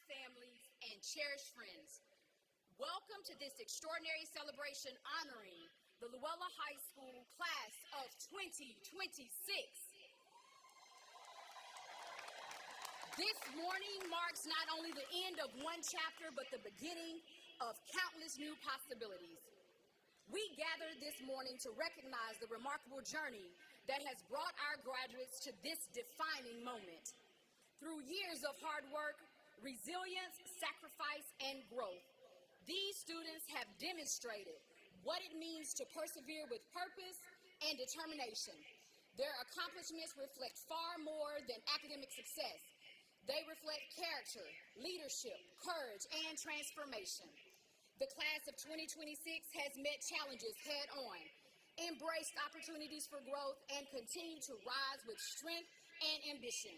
families, and cherished friends. Welcome to this extraordinary celebration honoring the Luella High School class of 2026. This morning marks not only the end of one chapter, but the beginning of countless new possibilities. We gathered this morning to recognize the remarkable journey that has brought our graduates to this defining moment. Through years of hard work, resilience, sacrifice, and growth, these students have demonstrated what it means to persevere with purpose and determination. Their accomplishments reflect far more than academic success. They reflect character, leadership, courage, and transformation. The class of 2026 has met challenges head-on, embraced opportunities for growth, and continued to rise with strength and ambition.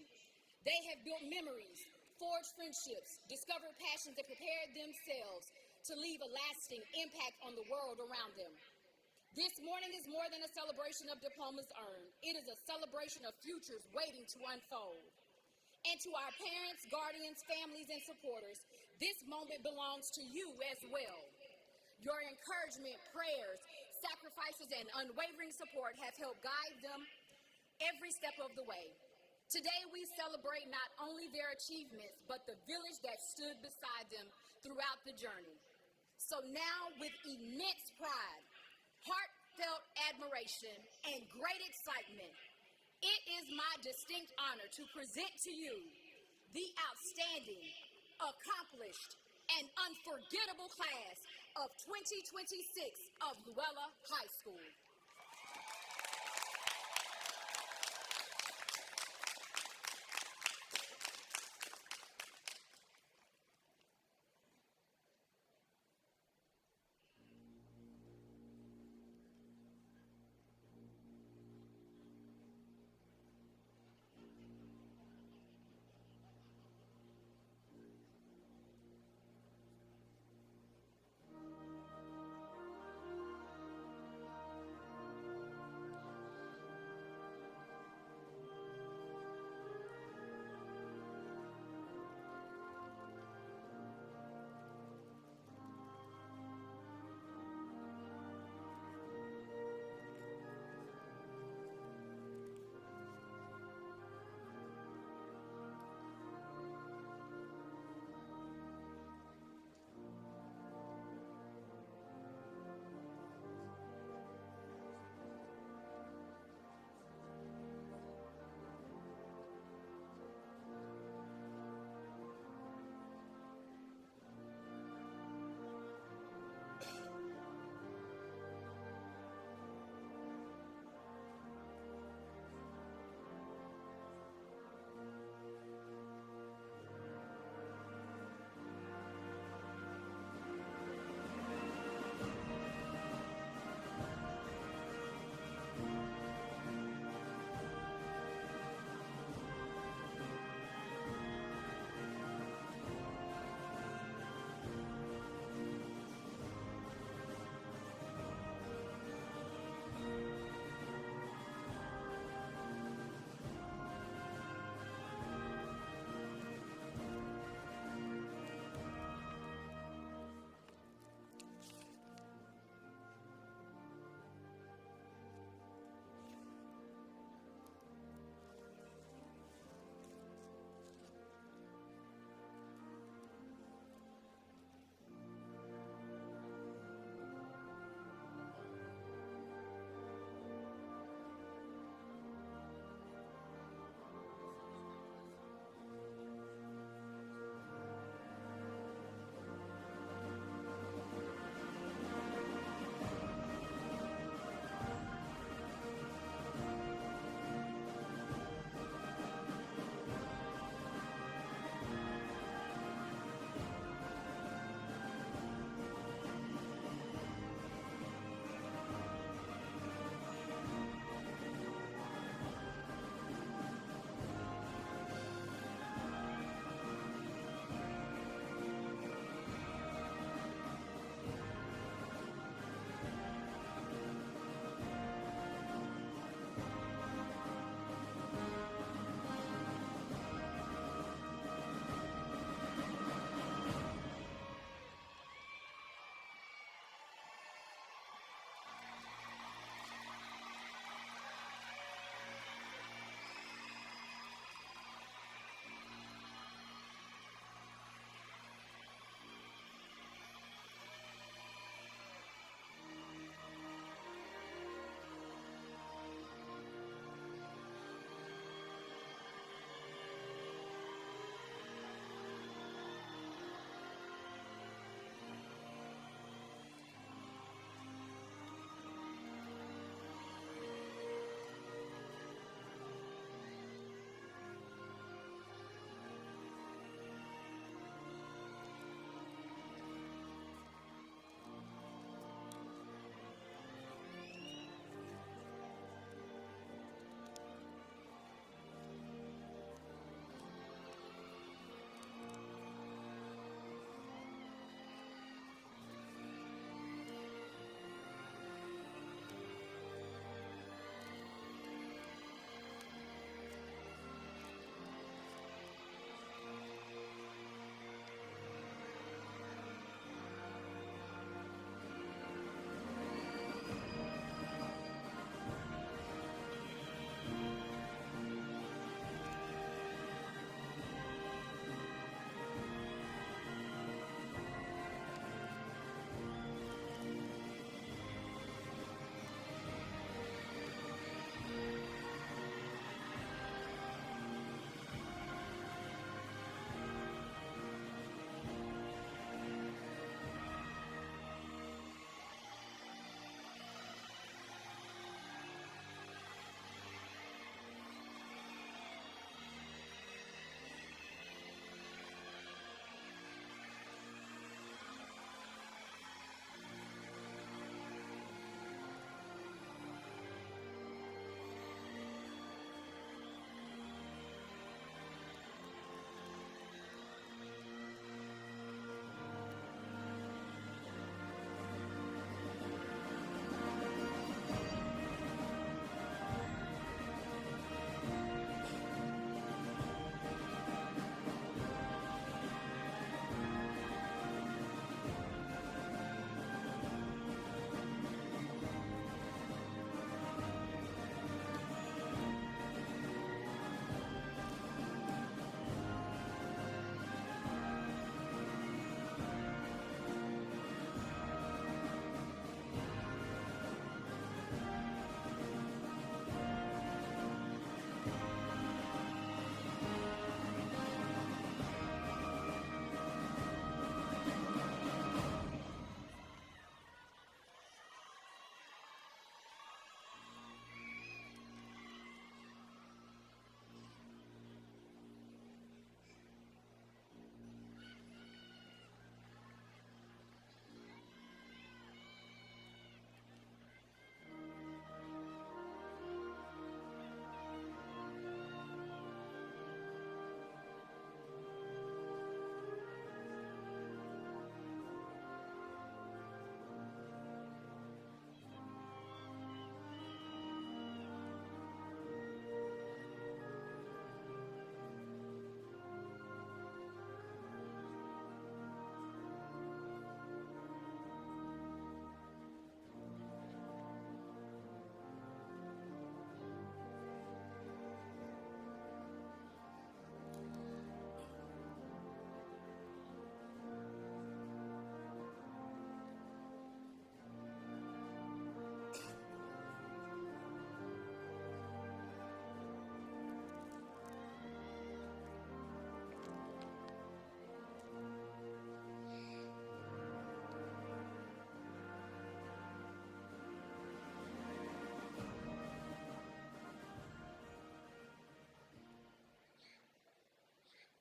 They have built memories, forged friendships, discovered passions, and prepared themselves to leave a lasting impact on the world around them. This morning is more than a celebration of diplomas earned. It is a celebration of futures waiting to unfold. And to our parents, guardians, families, and supporters, this moment belongs to you as well. Your encouragement, prayers, sacrifices, and unwavering support have helped guide them every step of the way. Today, we celebrate not only their achievements, but the village that stood beside them throughout the journey. So now, with immense pride, heartfelt admiration, and great excitement, it is my distinct honor to present to you the outstanding, accomplished, and unforgettable class of 2026 of Luella High School.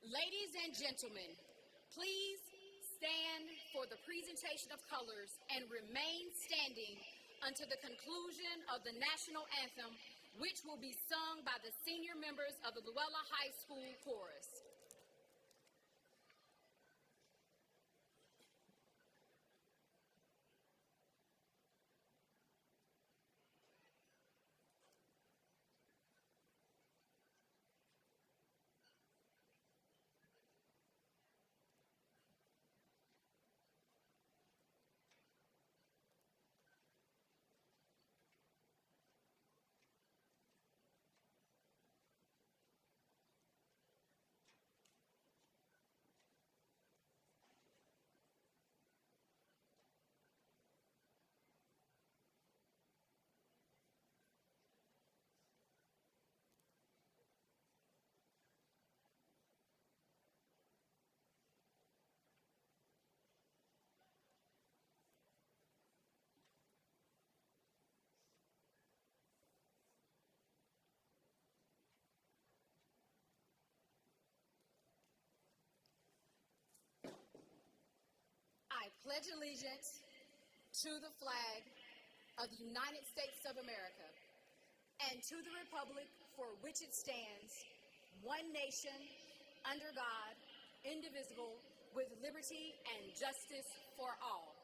Ladies and gentlemen, please stand for the presentation of colors and remain standing until the conclusion of the national anthem, which will be sung by the senior members of the Luella High School Chorus. I pledge allegiance to the flag of the United States of America and to the republic for which it stands, one nation, under God, indivisible, with liberty and justice for all.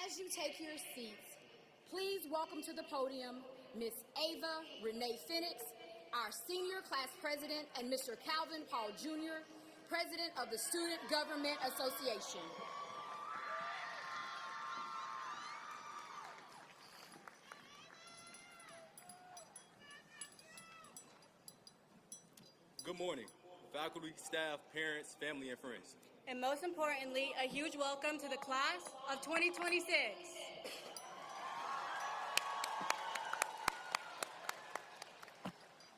As you take your seats, please welcome to the podium Ms. Ava Renee Phoenix, our senior class president, and Mr. Calvin Paul Jr., president of the Student Government Association. Good morning, faculty, staff, parents, family, and friends. And most importantly, a huge welcome to the class of 2026.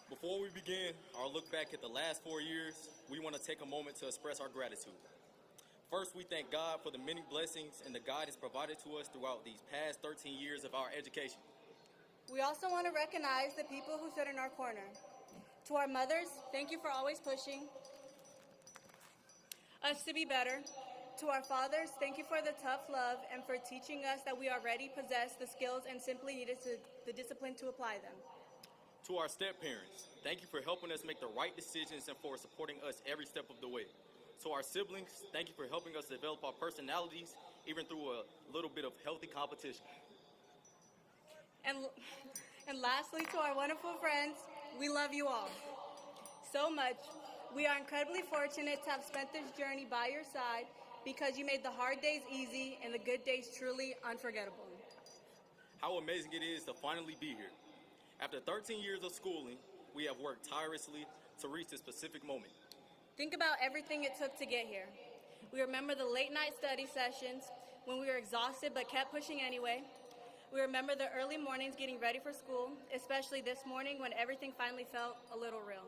Before we begin our look back at the last 4 years, we want to take a moment to express our gratitude. First, we thank God for the many blessings and the guidance provided to us throughout these past 13 years of our education. We also want to recognize the people who stood in our corner. To our mothers, thank you for always pushing us to be better. To our fathers, thank you for the tough love and for teaching us that we already possess the skills and simply needed the discipline to apply them. To our step-parents, thank you for helping us make the right decisions and for supporting us every step of the way. To our siblings, thank you for helping us develop our personalities, even through a little bit of healthy competition. And lastly, to our wonderful friends, we love you all so much. We are incredibly fortunate to have spent this journey by your side because you made the hard days easy and the good days truly unforgettable. How amazing it is to finally be here. After 13 years of schooling, we have worked tirelessly to reach this specific moment. Think about everything it took to get here. We remember the late night study sessions when we were exhausted but kept pushing anyway. We remember the early mornings getting ready for school, especially this morning when everything finally felt a little real.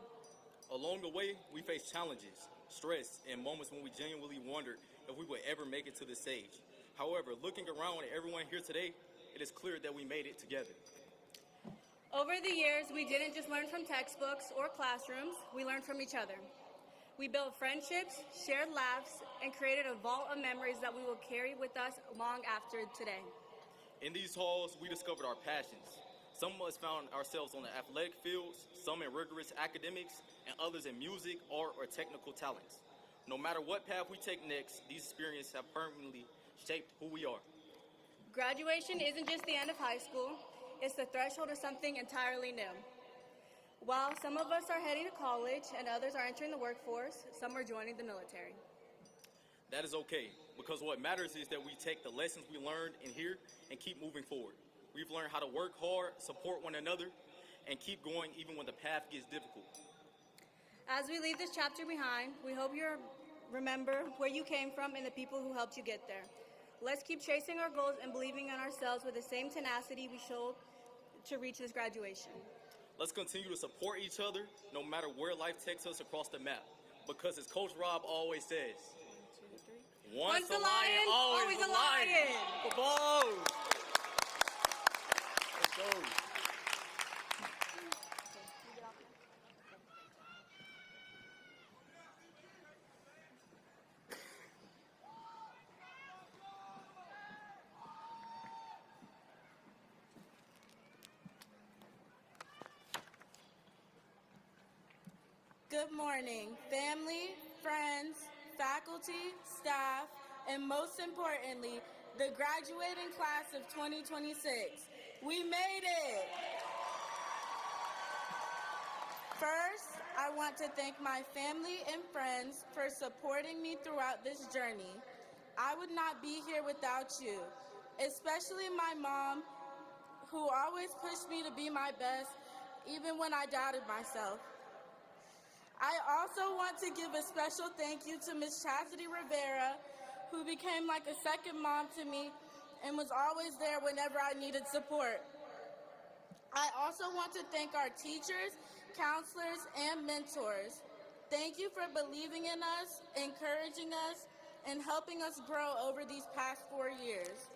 Along the way, we faced challenges, stress, and moments when we genuinely wondered if we would ever make it to this stage. However, looking around at everyone here today, it is clear that we made it together. Over the years, we didn't just learn from textbooks or classrooms, we learned from each other. We built friendships, shared laughs, and created a vault of memories that we will carry with us long after today. In these halls, we discovered our passions. Some of us found ourselves on the athletic fields, some in rigorous academics, and others in music, art, or technical talents. No matter what path we take next, these experiences have permanently shaped who we are. Graduation isn't just the end of high school, it's the threshold of something entirely new. While some of us are heading to college and others are entering the workforce, some are joining the military. That is okay, because what matters is that we take the lessons we learned in here and keep moving forward. We've learned how to work hard, support one another, and keep going even when the path gets difficult. As we leave this chapter behind, we hope you remember where you came from and the people who helped you get there. Let's keep chasing our goals and believing in ourselves with the same tenacity we showed to reach this graduation. Let's continue to support each other no matter where life takes us across the map. Because as Coach Rob always says, once a lion, always a lion. Football. Let's go. Good morning, family, friends, faculty, staff, and most importantly, the graduating class of 2026. We made it! First, I want to thank my family and friends for supporting me throughout this journey. I would not be here without you, especially my mom, who always pushed me to be my best, even when I doubted myself. I also want to give a special thank you to Ms. Chastity Rivera, who became like a second mom to me and was always there whenever I needed support. I also want to thank our teachers, counselors, and mentors. Thank you for believing in us, encouraging us, and helping us grow over these past 4 years.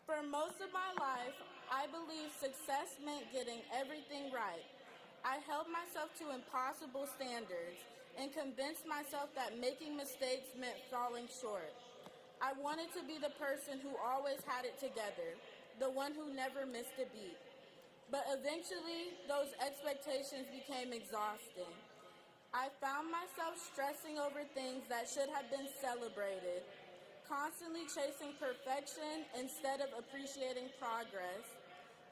For most of my life, I believe success meant getting everything right. I held myself to impossible standards and convinced myself that making mistakes meant falling short. I wanted to be the person who always had it together, the one who never missed a beat. But eventually, those expectations became exhausting. I found myself stressing over things that should have been celebrated, constantly chasing perfection instead of appreciating progress.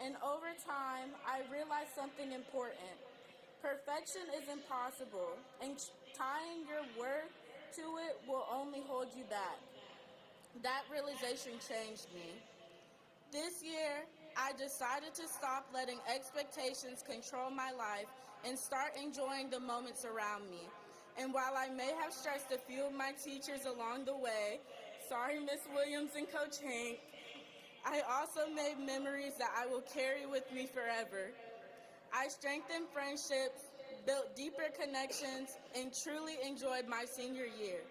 And over time, I realized something important. Perfection is impossible, and tying your worth to it will only hold you back. That realization changed me. This year, I decided to stop letting expectations control my life and start enjoying the moments around me. And while I may have stressed a few of my teachers along the way, sorry Miss Williams and Coach Hank, I also made memories that I will carry with me forever. I strengthened friendships, built deeper connections, and truly enjoyed my senior year.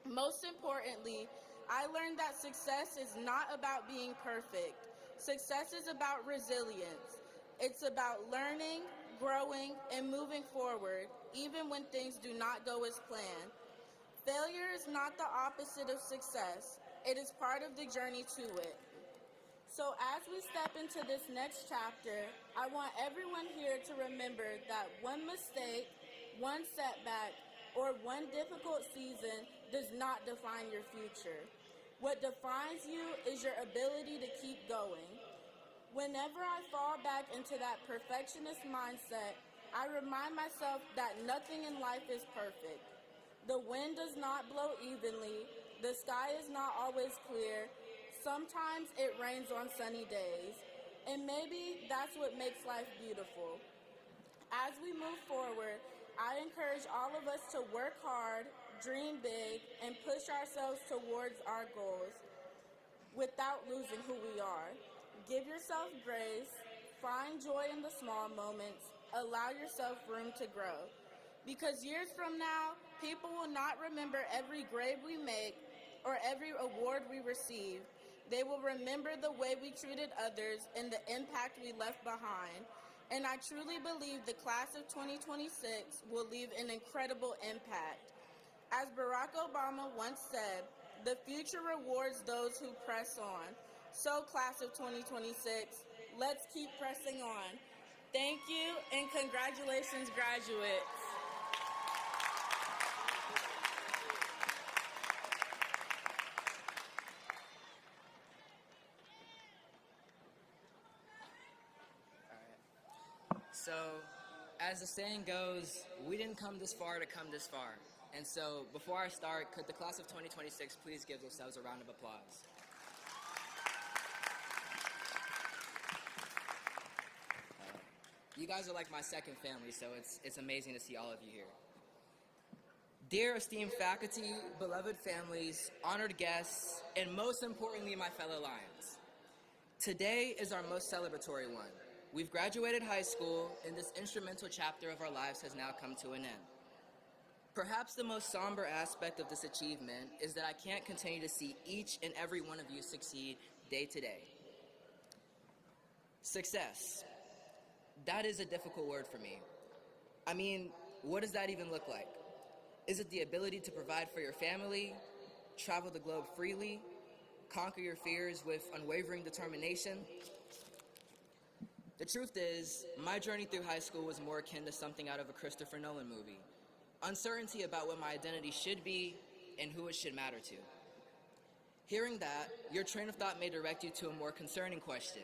Most importantly, I learned that success is not about being perfect. Success is about resilience. It's about learning, growing, and moving forward, even when things do not go as planned. Failure is not the opposite of success. It is part of the journey to it. So as we step into this next chapter, I want everyone here to remember that one mistake, one setback, or one difficult season does not define your future. What defines you is your ability to keep going. Whenever I fall back into that perfectionist mindset, I remind myself that nothing in life is perfect. The wind does not blow evenly, the sky is not always clear, sometimes it rains on sunny days, and maybe that's what makes life beautiful. As we move forward, I encourage all of us to work hard, dream big, and push ourselves towards our goals without losing who we are. Give yourself grace, find joy in the small moments, allow yourself room to grow. Because years from now, people will not remember every grade we make or every award we receive. They will remember the way we treated others and the impact we left behind. And I truly believe the class of 2026 will leave an incredible impact. As Barack Obama once said, the future rewards those who press on. So, class of 2026, let's keep pressing on. Thank you, and congratulations, graduates. So, as the saying goes, we didn't come this far to come this far. And so, before I start, could the class of 2026 please give themselves a round of applause? You guys are like my second family, so it's amazing to see all of you here. Dear esteemed faculty, beloved families, honored guests, and most importantly, my fellow Lions. Today is our most celebratory one. We've graduated high school, and this instrumental chapter of our lives has now come to an end. Perhaps the most somber aspect of this achievement is that I can't continue to see each and every one of you succeed day to day. Success. That is a difficult word for me. I mean, what does that even look like? Is it the ability to provide for your family, travel the globe freely, conquer your fears with unwavering determination? The truth is, my journey through high school was more akin to something out of a Christopher Nolan movie. Uncertainty about what my identity should be and who it should matter to. Hearing that, your train of thought may direct you to a more concerning question.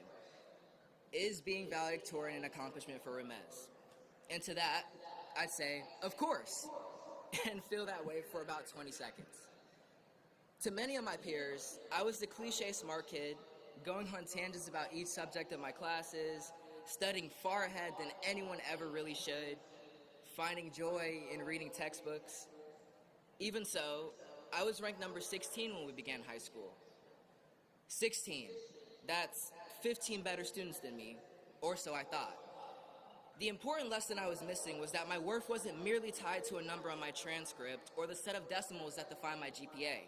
Is being valedictorian an accomplishment for Ramez? And to that, I'd say, of course, and feel that way for about 20 seconds. To many of my peers, I was the cliche smart kid, going on tangents about each subject of my classes, studying far ahead than anyone ever really should, finding joy in reading textbooks. Even so, I was ranked number 16 when we began high school. 16, that's 15 better students than me, or so I thought. The important lesson I was missing was that my worth wasn't merely tied to a number on my transcript or the set of decimals that define my GPA.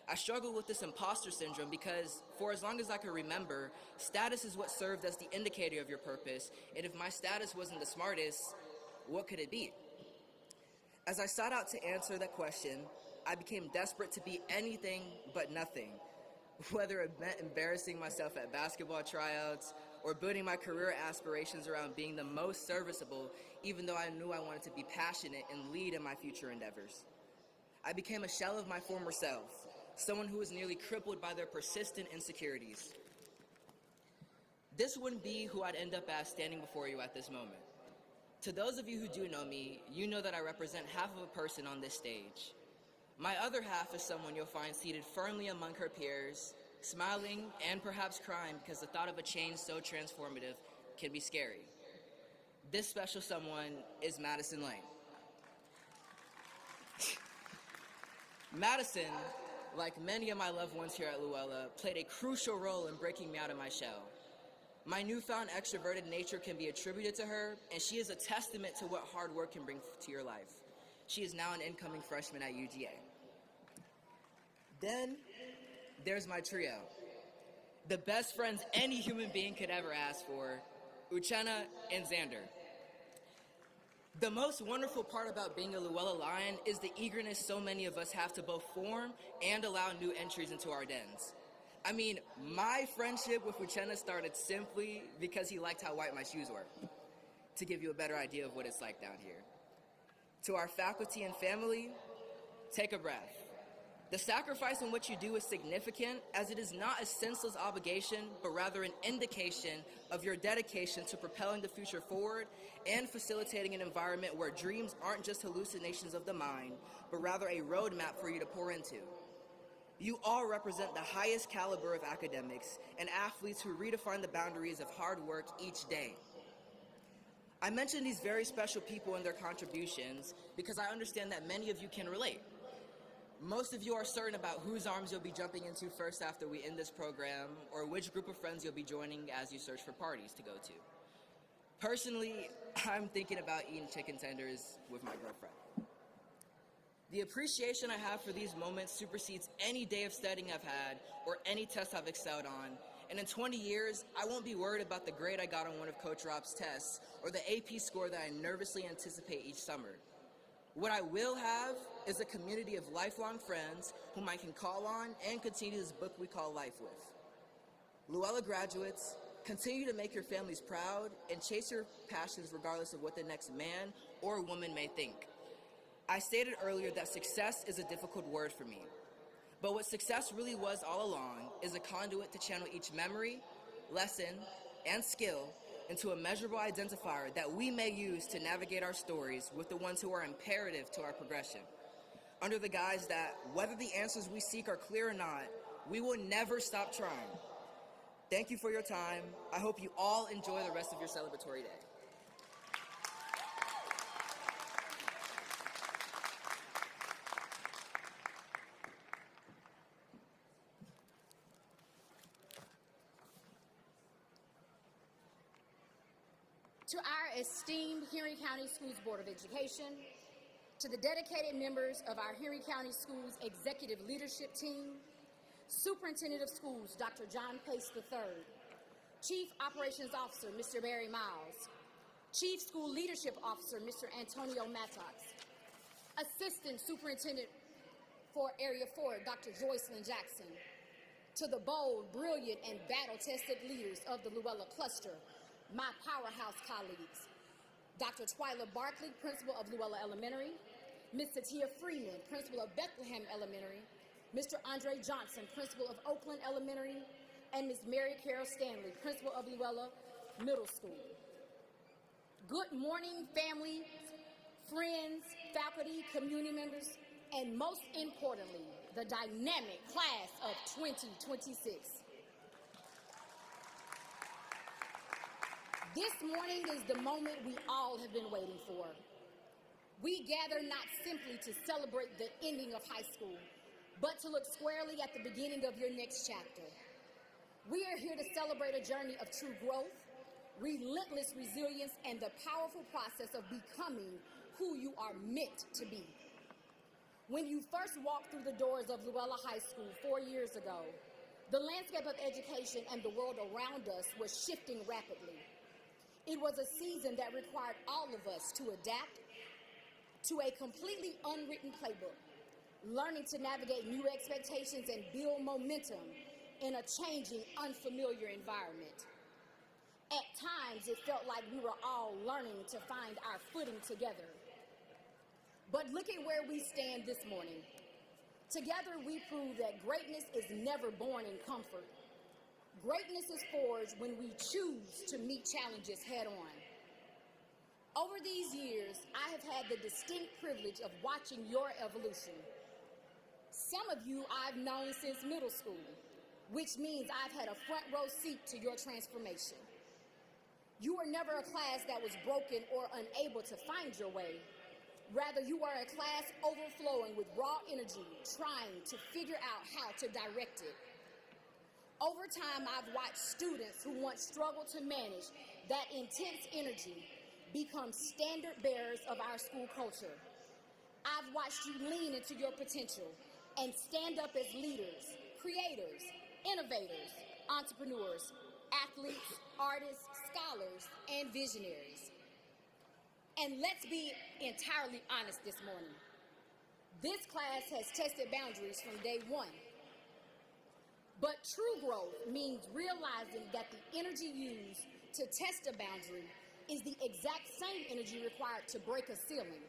I struggled with this imposter syndrome because, for as long as I could remember, status is what served as the indicator of your purpose, and if my status wasn't the smartest, what could it be? As I sought out to answer that question, I became desperate to be anything but nothing, whether it meant embarrassing myself at basketball tryouts or building my career aspirations around being the most serviceable, even though I knew I wanted to be passionate and lead in my future endeavors. I became a shell of my former self, someone who was nearly crippled by their persistent insecurities. This wouldn't be who I'd end up as standing before you at this moment. To those of you who do know me, you know that I represent half of a person on this stage. My other half is someone you'll find seated firmly among her peers, smiling and perhaps crying because the thought of a change so transformative can be scary. This special someone is Madison Lane. Madison, like many of my loved ones here at Luella, played a crucial role in breaking me out of my shell. My newfound extroverted nature can be attributed to her, and she is a testament to what hard work can bring to your life. She is now an incoming freshman at UGA. Then, there's my trio. The best friends any human being could ever ask for, Uchenna and Xander. The most wonderful part about being a Luella Lion is the eagerness so many of us have to both form and allow new entries into our dens. I mean, my friendship with Uchenna started simply because he liked how white my shoes were, to give you a better idea of what it's like down here. To our faculty and family, take a breath. The sacrifice in what you do is significant, as it is not a senseless obligation, but rather an indication of your dedication to propelling the future forward and facilitating an environment where dreams aren't just hallucinations of the mind, but rather a roadmap for you to pour into. You all represent the highest caliber of academics and athletes who redefine the boundaries of hard work each day. I mention these very special people and their contributions because I understand that many of you can relate. Most of you are certain about whose arms you'll be jumping into first after we end this program, or which group of friends you'll be joining as you search for parties to go to. Personally, I'm thinking about eating chicken tenders with my girlfriend. The appreciation I have for these moments supersedes any day of studying I've had or any test I've excelled on. And in 20 years, I won't be worried about the grade I got on one of Coach Rob's tests or the AP score that I nervously anticipate each summer. What I will have is a community of lifelong friends whom I can call on and continue this book we call life with. Luella graduates, continue to make your families proud and chase your passions regardless of what the next man or woman may think. I stated earlier that success is a difficult word for me, but what success really was all along is a conduit to channel each memory, lesson, and skill into a measurable identifier that we may use to navigate our stories with the ones who are imperative to our progression. Under the guise that whether the answers we seek are clear or not, we will never stop trying. Thank you for your time. I hope you all enjoy the rest of your celebratory day. To our esteemed Henry County Schools Board of Education, to the dedicated members of our Henry County Schools Executive Leadership Team, Superintendent of Schools, Dr. John Pace III, Chief Operations Officer, Mr. Barry Miles, Chief School Leadership Officer, Mr. Antonio Mattox, Assistant Superintendent for Area 4, Dr. Joycelyn Jackson, to the bold, brilliant, and battle-tested leaders of the Luella Cluster, my powerhouse colleagues, Dr. Twyla Barkley, Principal of Luella Elementary, Ms. Tatia Freeman, Principal of Bethlehem Elementary, Mr. Andre Johnson, Principal of Oakland Elementary, and Ms. Mary Carol Stanley, Principal of Luella Middle School. Good morning, family, friends, faculty, community members, and most importantly, the dynamic class of 2026. This morning is the moment we all have been waiting for. We gather not simply to celebrate the ending of high school, but to look squarely at the beginning of your next chapter. We are here to celebrate a journey of true growth, relentless resilience, and the powerful process of becoming who you are meant to be. When you first walked through the doors of Luella High School 4 years ago, the landscape of education and the world around us was shifting rapidly. It was a season that required all of us to adapt to a completely unwritten playbook, learning to navigate new expectations and build momentum in a changing, unfamiliar environment. At times, it felt like we were all learning to find our footing together. But look at where we stand this morning. Together, we prove that greatness is never born in comfort. Greatness is forged when we choose to meet challenges head on. Over these years, I have had the distinct privilege of watching your evolution. Some of you I've known since middle school, which means I've had a front row seat to your transformation. You were never a class that was broken or unable to find your way. Rather, you are a class overflowing with raw energy, trying to figure out how to direct it. Over time, I've watched students who once struggled to manage that intense energy become standard bearers of our school culture. I've watched you lean into your potential and stand up as leaders, creators, innovators, entrepreneurs, athletes, artists, scholars, and visionaries. And let's be entirely honest this morning. This class has tested boundaries from day one. But true growth means realizing that the energy used to test a boundary is the exact same energy required to break a ceiling.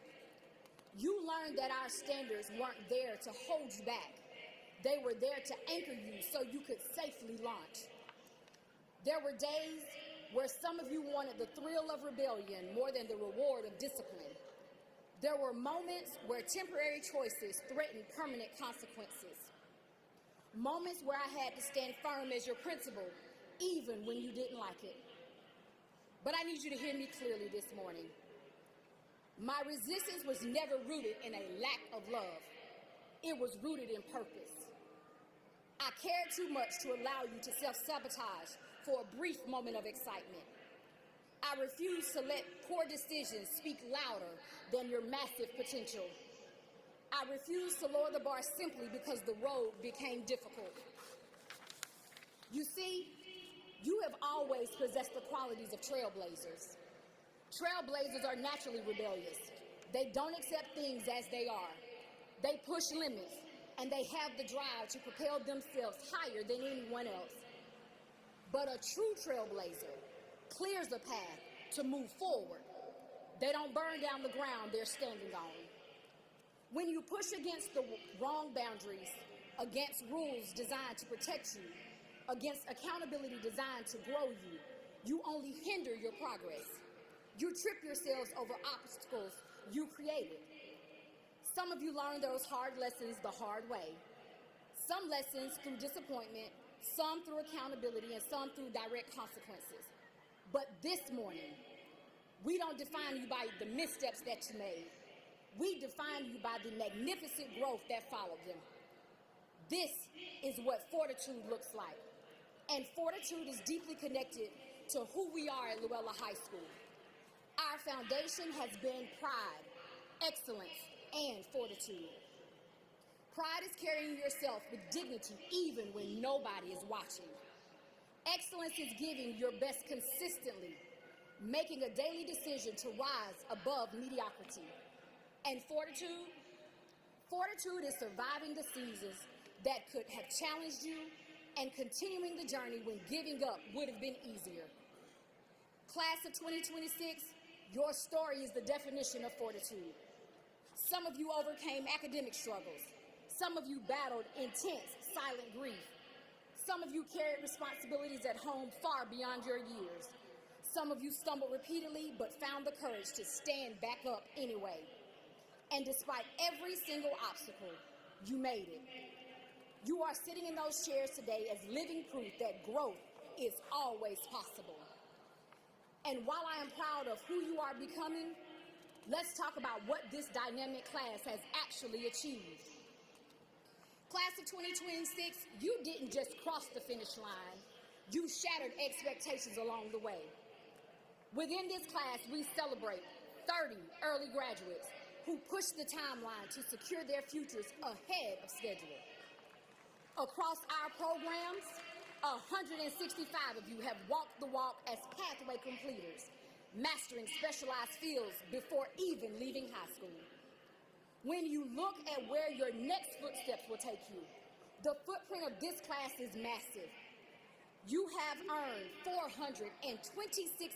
You learned that our standards weren't there to hold you back, They were there to anchor you so you could safely launch. There were days where some of you wanted the thrill of rebellion more than the reward of discipline. There were moments where temporary choices threatened permanent consequences. Moments where I had to stand firm as your principal, even when you didn't like it. But I need you to hear me clearly this morning. My resistance was never rooted in a lack of love. It was rooted in purpose. I cared too much to allow you to self-sabotage for a brief moment of excitement. I refused to let poor decisions speak louder than your massive potential. I refused to lower the bar simply because the road became difficult. You see, you have always possessed the qualities of trailblazers. Trailblazers are naturally rebellious. They don't accept things as they are. They push limits, and they have the drive to propel themselves higher than anyone else. But a true trailblazer clears a path to move forward. They don't burn down the ground they're standing on. When you push against the wrong boundaries, against rules designed to protect you, against accountability designed to grow you, you only hinder your progress. You trip yourselves over obstacles you created. Some of you learned those hard lessons the hard way. Some lessons through disappointment, some through accountability, and some through direct consequences. But this morning, we don't define you by the missteps that you made. We define you by the magnificent growth that followed them. This is what fortitude looks like. And fortitude is deeply connected to who we are at Luella High School. Our foundation has been pride, excellence, and fortitude. Pride is carrying yourself with dignity even when nobody is watching. Excellence is giving your best consistently, making a daily decision to rise above mediocrity. And fortitude? Fortitude is surviving the seasons that could have challenged you and continuing the journey when giving up would have been easier. Class of 2026, your story is the definition of fortitude. Some of you overcame academic struggles. Some of you battled intense, silent grief. Some of you carried responsibilities at home far beyond your years. Some of you stumbled repeatedly but found the courage to stand back up anyway. And despite every single obstacle, you made it. You are sitting in those chairs today as living proof that growth is always possible. And while I am proud of who you are becoming, let's talk about what this dynamic class has actually achieved. Class of 2026, you didn't just cross the finish line, you shattered expectations along the way. Within this class, we celebrate 30 early graduates who pushed the timeline to secure their futures ahead of schedule. Across our programs, 165 of you have walked the walk as pathway completers, mastering specialized fields before even leaving high school. When you look at where your next footsteps will take you, the footprint of this class is massive. You have earned 426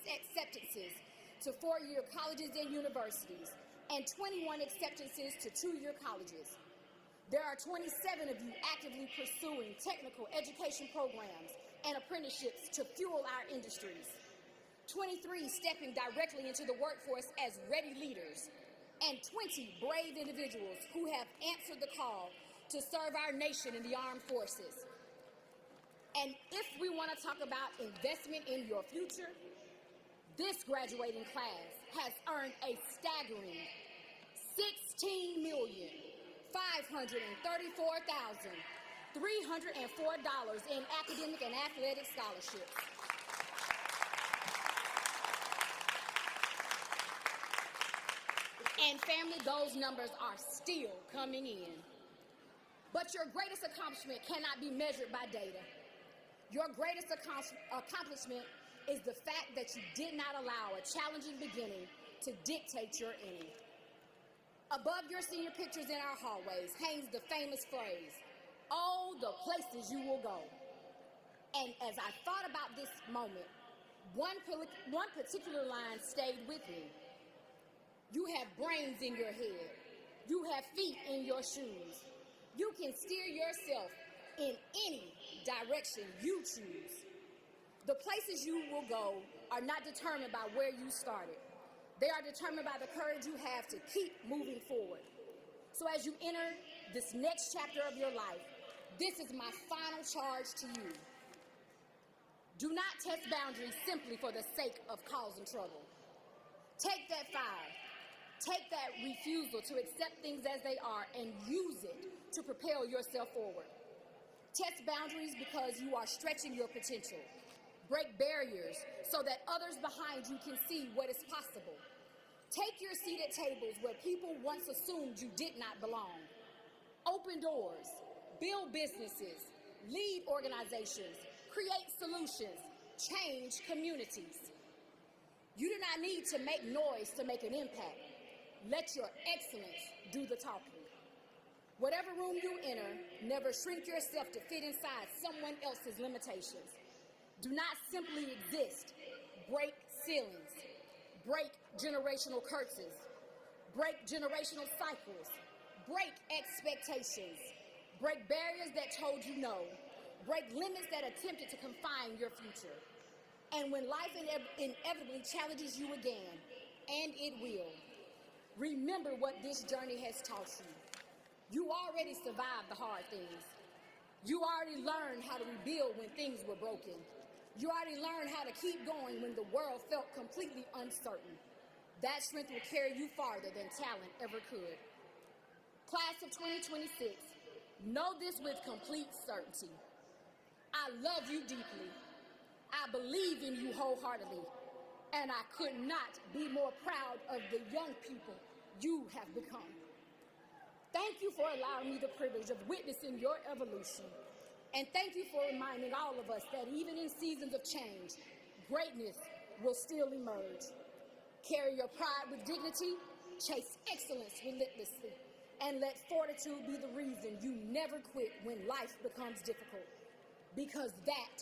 acceptances to four-year colleges and universities, and 21 acceptances to two-year colleges. There are 27 of you actively pursuing technical education programs and apprenticeships to fuel our industries. 23 stepping directly into the workforce as ready leaders, and 20 brave individuals who have answered the call to serve our nation in the armed forces. And if we want to talk about investment in your future, this graduating class has earned a staggering $16,534,304 in academic and athletic scholarships. And family, those numbers are still coming in. But your greatest accomplishment cannot be measured by data. Your greatest accomplishment is the fact that you did not allow a challenging beginning to dictate your ending. Above your senior pictures in our hallways hangs the famous phrase, "Oh, the places you will go." And as I thought about this moment, one particular line stayed with me. You have brains in your head. You have feet in your shoes. You can steer yourself in any direction you choose. The places you will go are not determined by where you started. They are determined by the courage you have to keep moving forward. So as you enter this next chapter of your life, this is my final charge to you. Do not test boundaries simply for the sake of causing trouble. Take that fire. Take that refusal to accept things as they are and use it to propel yourself forward. Test boundaries because you are stretching your potential. Break barriers so that others behind you can see what is possible. Take your seat at tables where people once assumed you did not belong. Open doors, build businesses, lead organizations, create solutions, change communities. You do not need to make noise to make an impact. Let your excellence do the talking. Whatever room you enter, never shrink yourself to fit inside someone else's limitations. Do not simply exist. Break ceilings. Break generational curses. Break generational cycles. Break expectations. Break barriers that told you no. Break limits that attempted to confine your future. And when life inevitably challenges you again, and it will, remember what this journey has taught you. You already survived the hard things. You already learned how to rebuild when things were broken. You already learned how to keep going when the world felt completely uncertain. That strength will carry you farther than talent ever could. Class of 2026, know this with complete certainty. I love you deeply. I believe in you wholeheartedly. And I could not be more proud of the young people you have become. Thank you for allowing me the privilege of witnessing your evolution. And thank you for reminding all of us that even in seasons of change, greatness will still emerge. Carry your pride with dignity, chase excellence relentlessly, and let fortitude be the reason you never quit when life becomes difficult. Because that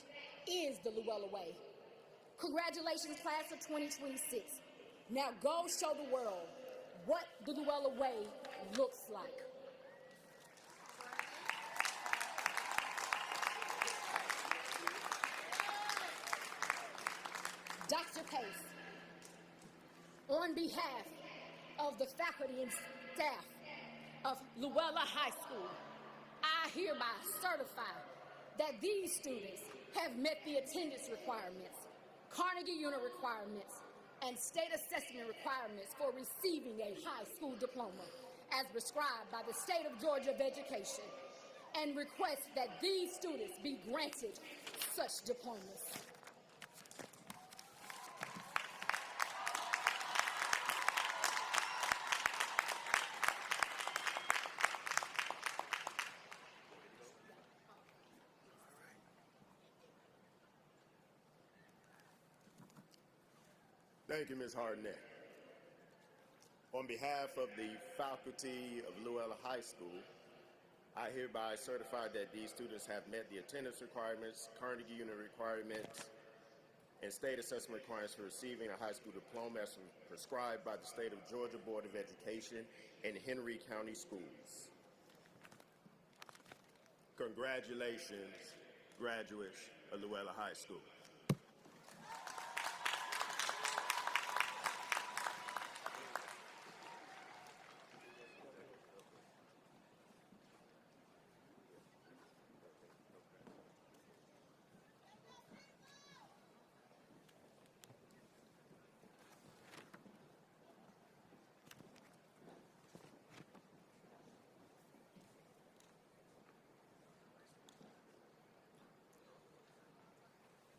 is the Luella way. Congratulations, class of 2026. Now go show the world what the Luella way looks like. Dr. Pace, on behalf of the faculty and staff of Luella High School, I hereby certify that these students have met the attendance requirements, Carnegie Unit requirements, and state assessment requirements for receiving a high school diploma as prescribed by the State of Georgia of Education, and request that these students be granted such diplomas. Thank you, Ms. Hardnett. On behalf of the faculty of Luella High School, I hereby certify that these students have met the attendance requirements, Carnegie Unit requirements, and state assessment requirements for receiving a high school diploma as prescribed by the State of Georgia Board of Education and Henry County Schools. Congratulations, graduates of Luella High School.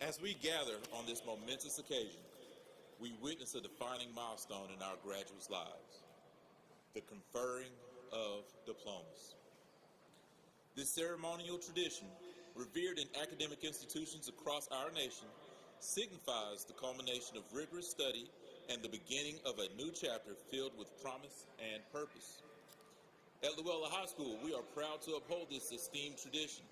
As we gather on this momentous occasion, we witness a defining milestone in our graduates' lives, the conferring of diplomas. This ceremonial tradition, revered in academic institutions across our nation, signifies the culmination of rigorous study and the beginning of a new chapter filled with promise and purpose. At Luella High School, we are proud to uphold this esteemed tradition.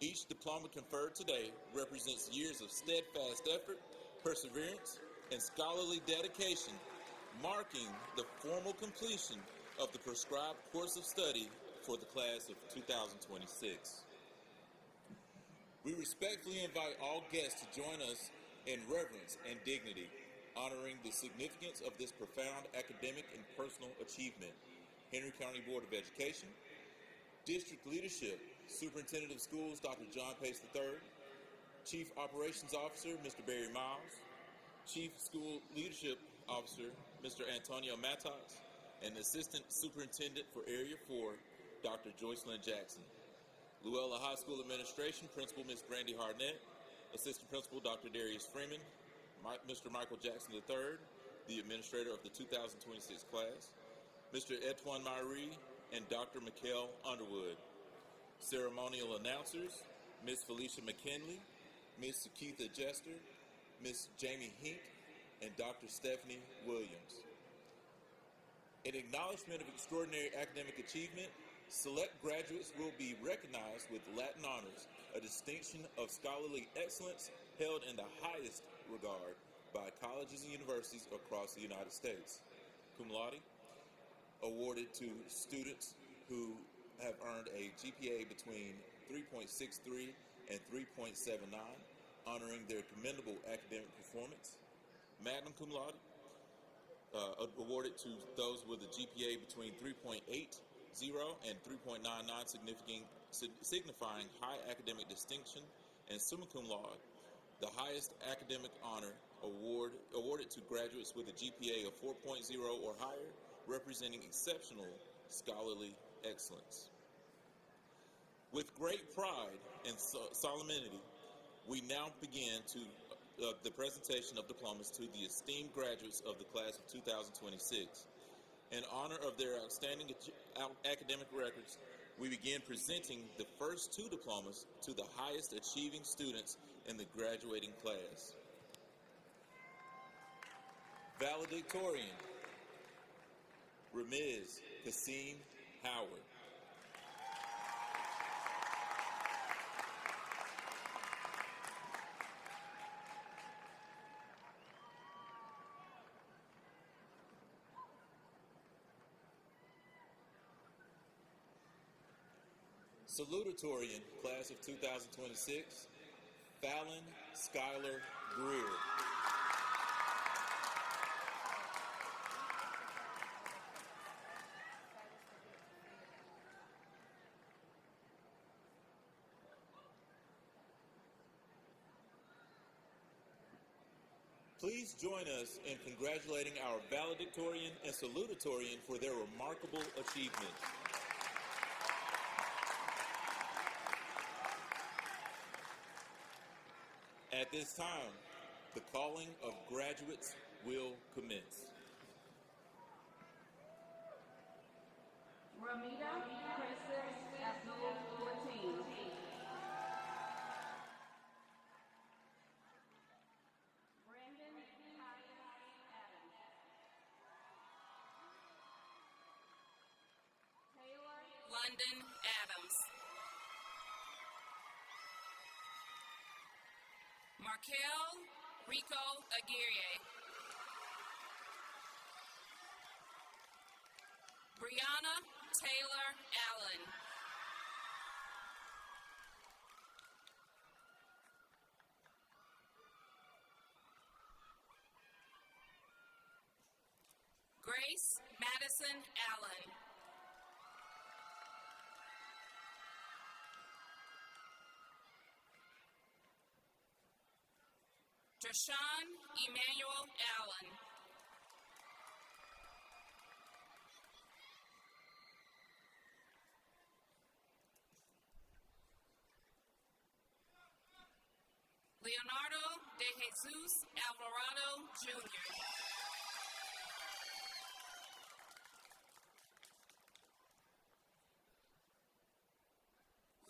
Each diploma conferred today represents years of steadfast effort, perseverance, and scholarly dedication, marking the formal completion of the prescribed course of study for the class of 2026. We respectfully invite all guests to join us in reverence and dignity, honoring the significance of this profound academic and personal achievement. Henry County Board of Education, District Leadership, Superintendent of Schools, Dr. John Pace III, Chief Operations Officer, Mr. Barry Miles, Chief School Leadership Officer, Mr. Antonio Matos, and Assistant Superintendent for Area 4, Dr. Joycelyn Jackson. Luella High School Administration, Principal Ms. Brandy Harnett, Assistant Principal Dr. Darius Freeman, Mr. Michael Jackson III, the Administrator of the 2026 class, Mr. Etwan Myrie, and Dr. Mikhail Underwood. Ceremonial announcers, Ms. Felicia McKinley, Ms. Keitha Jester, Ms. Jamie Hink, and Dr. Stephanie Williams. In acknowledgement of extraordinary academic achievement, select graduates will be recognized with Latin honors, a distinction of scholarly excellence held in the highest regard by colleges and universities across the United States. Cum laude, awarded to students who have earned a GPA between 3.63 and 3.79, honoring their commendable academic performance. Magna cum laude, awarded to those with a GPA between 3.80 and 3.99, signifying high academic distinction. And summa cum laude, the highest academic honor awarded to graduates with a GPA of 4.0 or higher, representing exceptional scholarly excellence. With great pride and solemnity, we now begin the presentation of diplomas to the esteemed graduates of the class of 2026. In honor of their outstanding academic records, we begin presenting the first two diplomas to the highest achieving students in the graduating class. Valedictorian, Ramiz Kasim Howard. Salutatorian, class of 2026, Fallon Schuyler Greer. Please join us in congratulating our valedictorian and salutatorian for their remarkable achievements. At this time, the calling of graduates will commence. Ramita Princess Abdul 14. Brandon Adams. Taylor London Adams. Markel Rico Aguirre. Brianna Taylor Allen. Grace Madison Allen. Deshaun Emmanuel Allen. Leonardo de Jesus Alvarado Jr.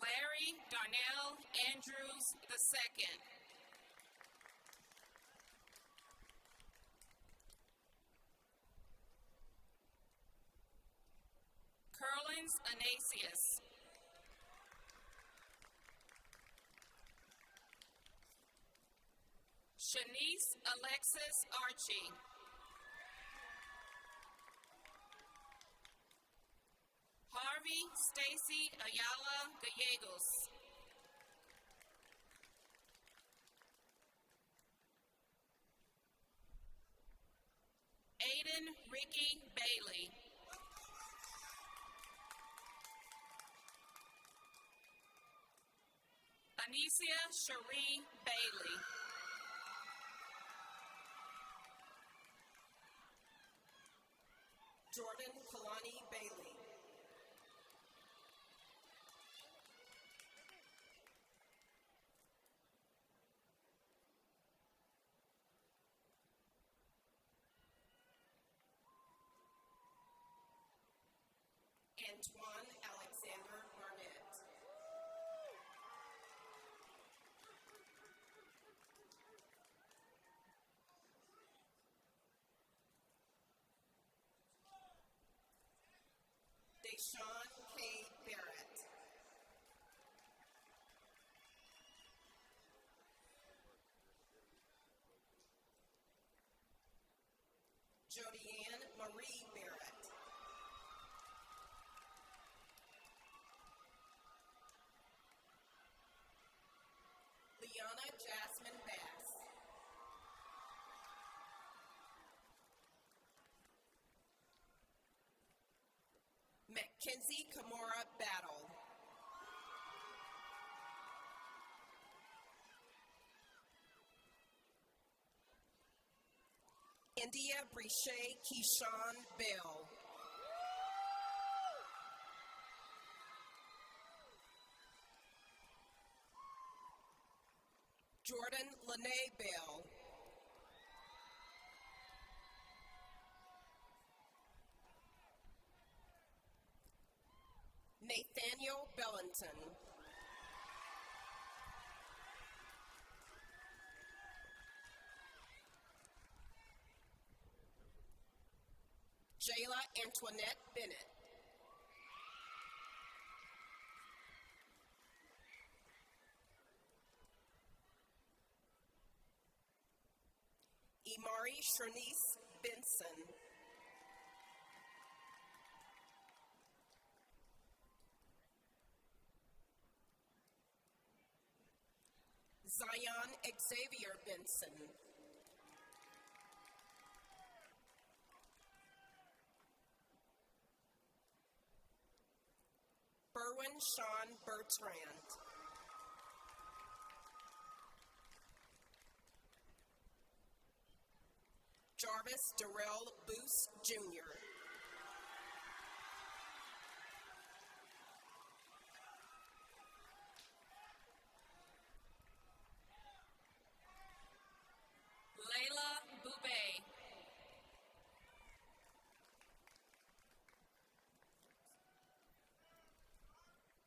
Larry Darnell Andrews II. Curlins Anasius. Shanice Alexis Archie. Harvey Stacy Ayala Gallegos. Aiden Ricky Bailey. Anicia Cherie Bailey. Jordan Kalani Bailey. Antoine Alexander Barnett. Deshaun K. Barrett. Jodianne Marie Barrett. Liana Jasmine Bass. Mackenzie Kimura Battle. India Brichet Keyshawn Bell. Jordan Lene Bell. Nathaniel Bellington. Jayla Antoinette Bennett. Imari Shernice Benson. Zion Xavier Benson. Berwin Sean Bertrand. Jarvis Darrell Boose Jr. Layla Boubet.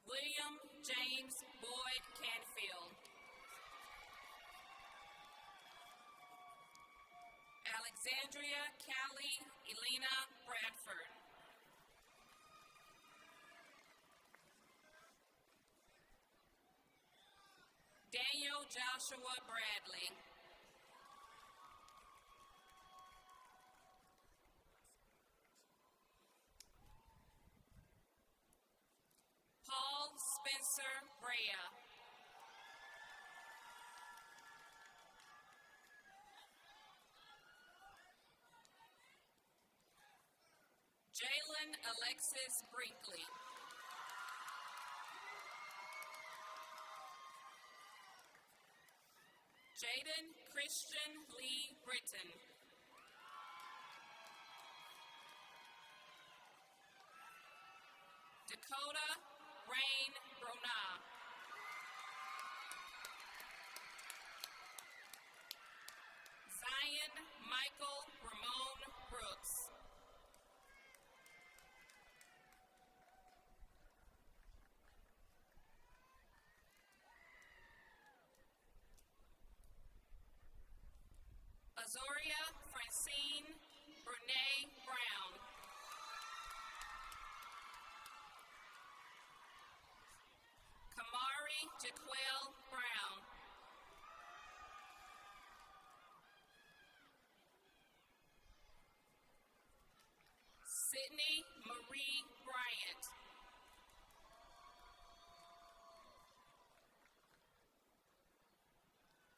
William James Boyd Canfield. Alexandria Callie Elena Bradford. Daniel Joshua Bradley. Paul Spencer Brea. Jalen Alexis Brinkley. Jaden Christian Lee Britton. Dakota Rain Brona. Zion Michael Ramon Brooks. Azoria Francine Brene Brown. Kamari Jaquel Brown. Sydney Marie Bryant.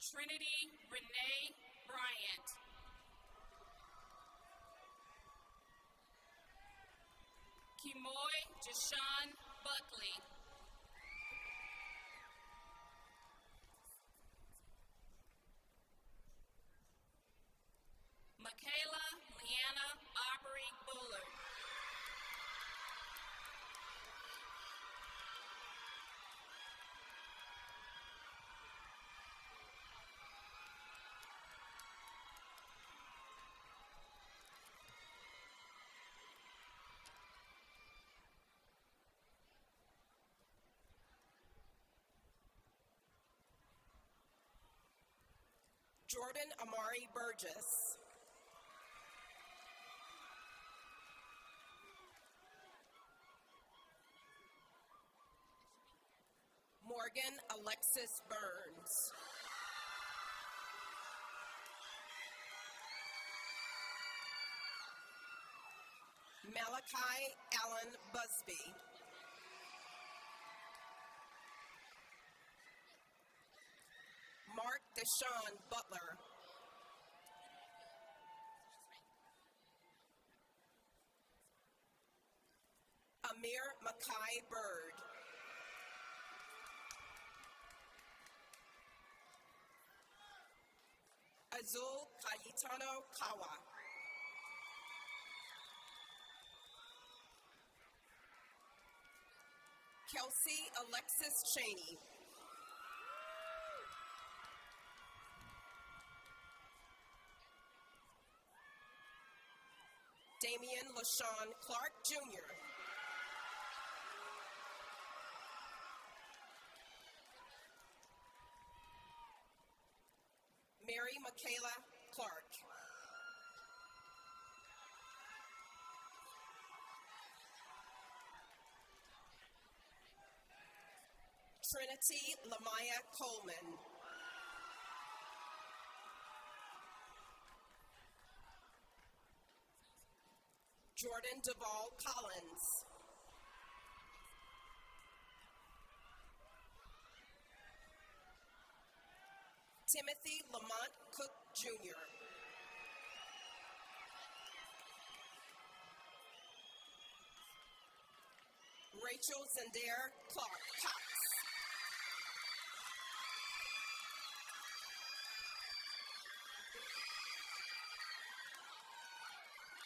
Trinity Renee Bryant. Kimoy Jashawn Buckley. Michaela Leanna Aubrey Bullard. Jordan Amari Burgess. Morgan Alexis Burns. Malachi Allen Busby. Mark Deshaun Butler. Amir Mackay Bird. Azul Cayetano Kawa. Kelsey Alexis Cheney. Damian LaShawn Clark Jr. Mary Michaela Clark. Trinity Lamaya Coleman. Jordan Duvall Collins. Timothy Lamont Cook Jr. Rachel Zendare Clark Cox.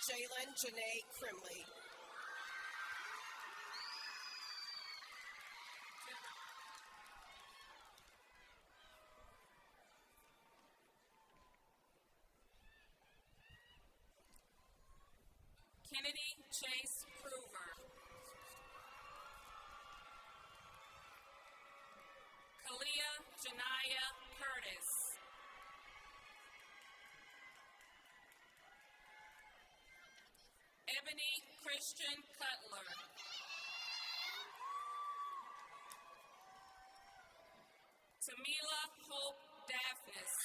Jalen Janae Crimley. Kennedy Chase Prover. Kalia Janaya Curtis. Ebony Christian Cutler. Tamila Hope Daphnis.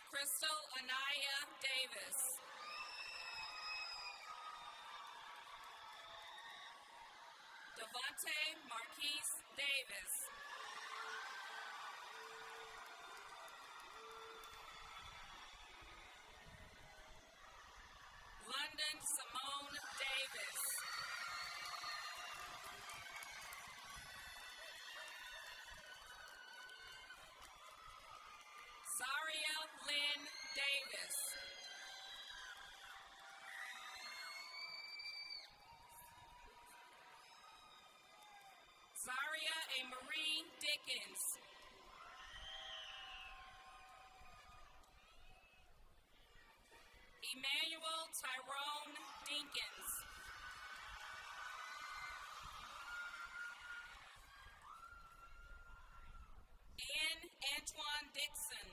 Crystal Anaya Davis. Devontae Marquise Davis. London Simone Davis. Zaria Lynn Davis. Zaria A. Marie Dickens. Emmanuel Tyrone Dinkins. Ann Antoine Dixon.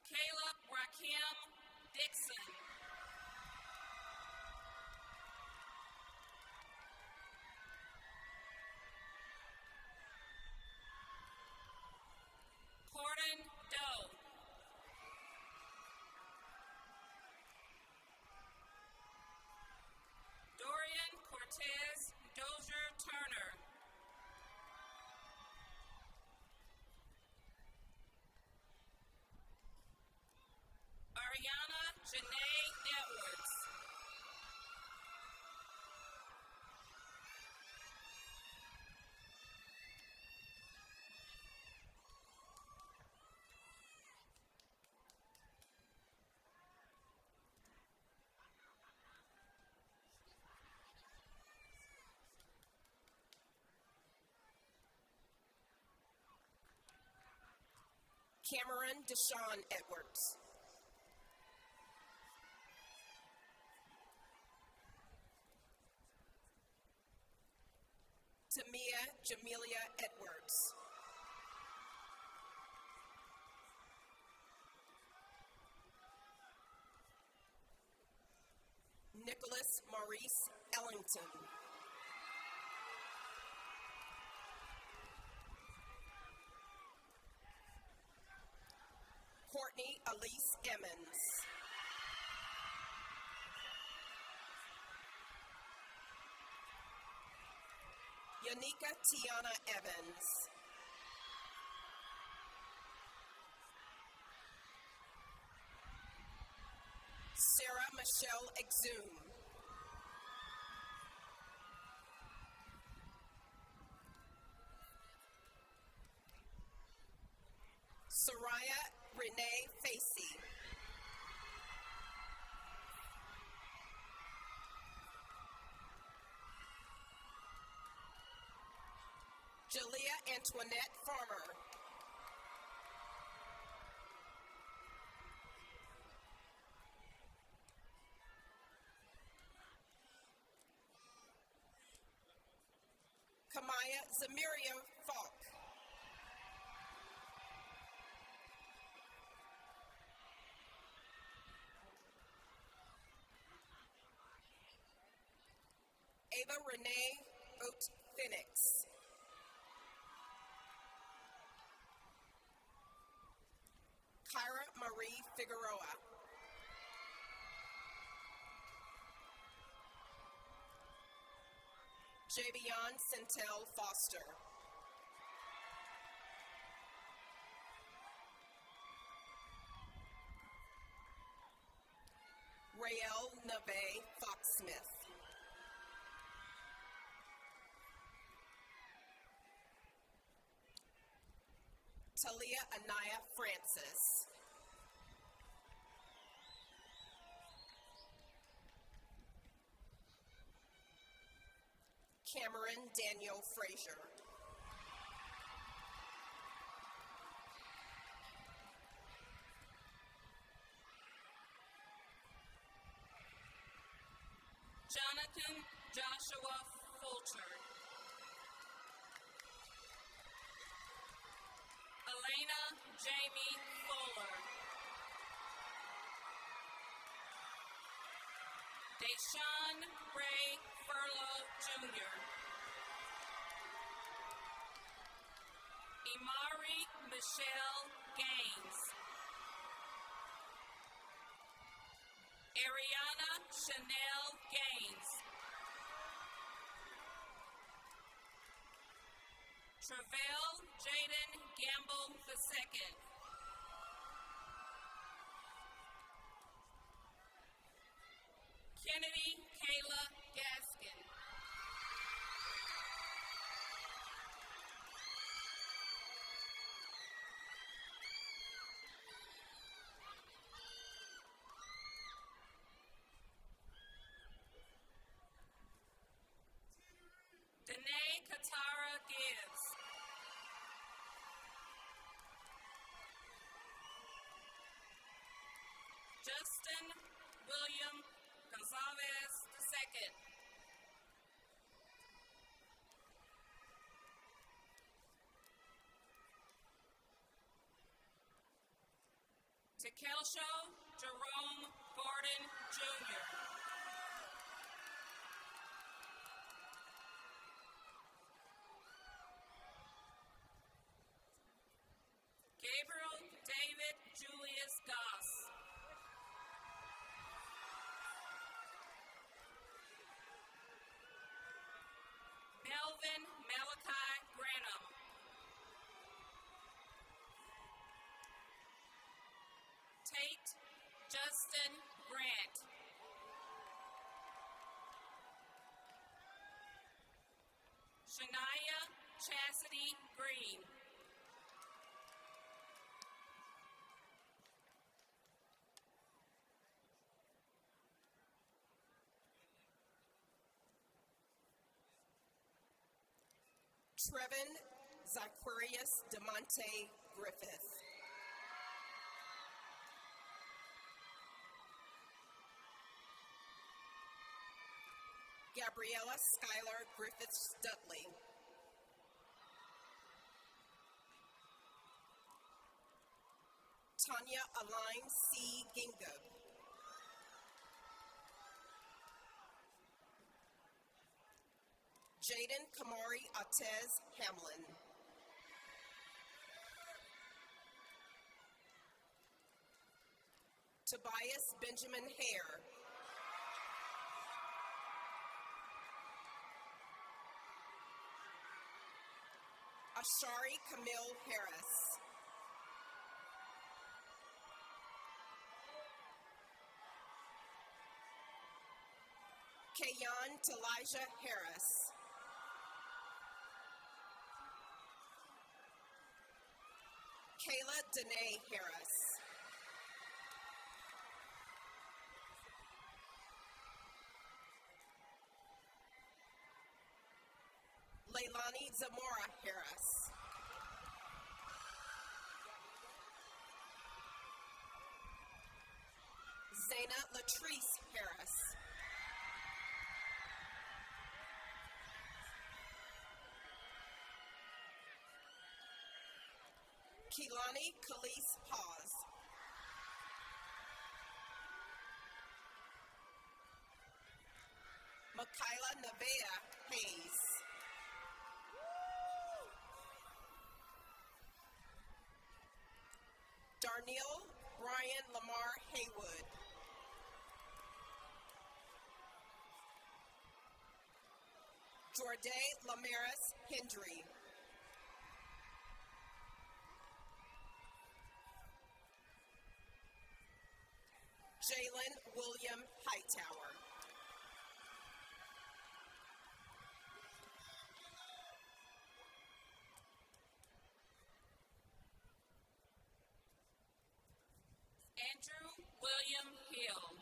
Caleb Rakim Dixon. Cameron Deshawn Edwards. Tamia Jamelia Edwards. Nicholas Maurice Ellington. Courtney Elise Emmons. Yanika Tiana Evans. Sarah Michelle Exum. Soraya Renee Facey. Jalea Antoinette Farmer. Kamaya Zamiria Falk. Ava Renee Oat Phoenix. Kyra Marie Figueroa. Javion Centel Foster. Rael Neve Foxsmith. Talia Anaya Francis. Cameron Daniel Frazier. Jonathan Joshua Fulcher. Elena Jamie Fuller. Deshaun Ray Furlow Jr. Imari Michelle Gaines. Ariana Chanel Gaines. Travell Jaden Gamble II. Kennedy Kayla Gaskin. Danae Katara Gibbs. Justin William Gonzalez II. Tekelsho Jerome Gordon Jr. Gabriel David Julius Goss. Melvin Malachi Granum. Tate Justin Grant. Shania Chastity Green. Trevin Zacharias DeMonte Griffith. Gabriella Schuyler Griffiths Dudley. Tanya Aline C. Gingub. Jaden Kamari Atez Hamlin. Tobias Benjamin Hare. Ashari Camille Harris. Kayan Talijah Harris. Kayla Danae Harris. Leilani Zamora Harris. Zaina Latrice Harris. Keelani Khalees Hawes. Makayla Nevea Hayes. Darnell Brian Lamar Haywood. Jorday Lamaris Hendry. Jalen William Hightower. Andrew William Hill.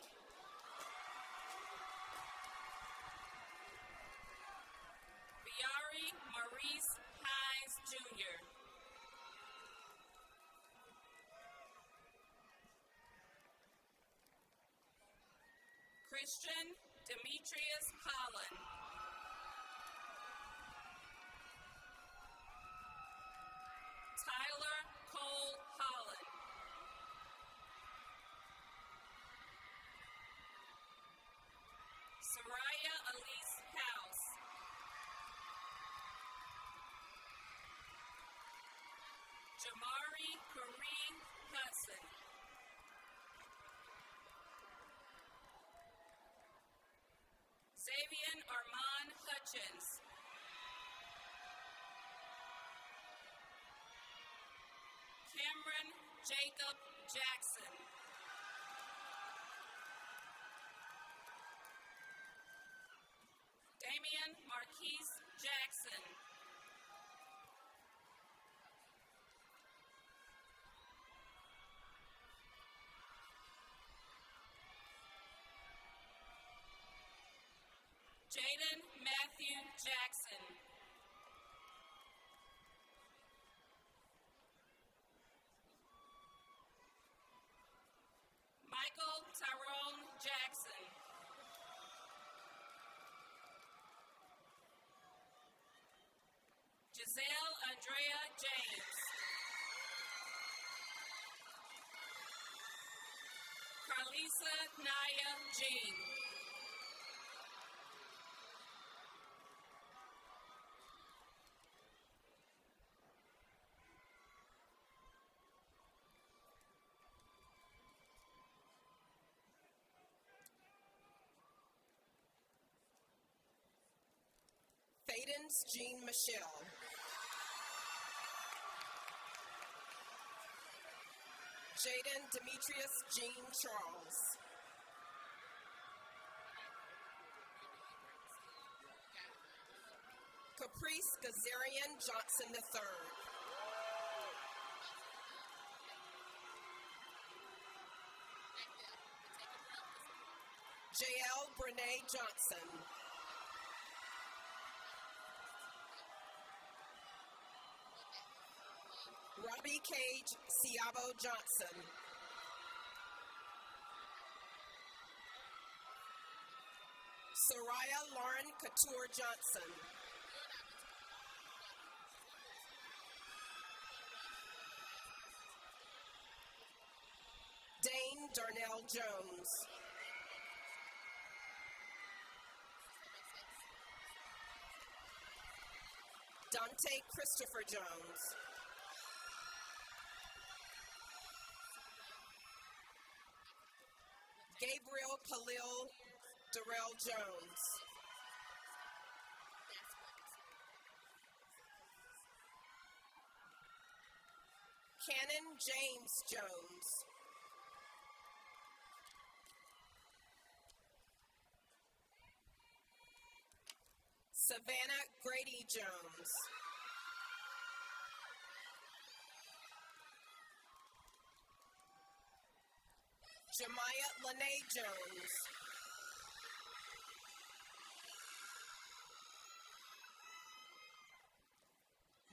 Biari Maurice Hines Jr. Christian Demetrius Holland. Tyler Cole Holland. Soraya Elise House. Jamari Kareem Hudson. Xavier Armand Hutchins. Cameron Jacob Jackson. Damian Marquise Jackson. Jaden Matthew Jackson. Michael Tyrone Jackson. Giselle Andrea James. Carlisa Naya Jean. Fadens Jean Michelle. Jaden Demetrius Jean Charles. Caprice Gazarian Johnson III. JL Brene Johnson. Robbie Cage Siabo Johnson. Soraya Lauren Couture Johnson. Dane Darnell Jones. Dante Christopher Jones. Gabriel Khalil Darrell Jones. Cannon James Jones. Savannah Grady Jones. Jemiah Lene Jones.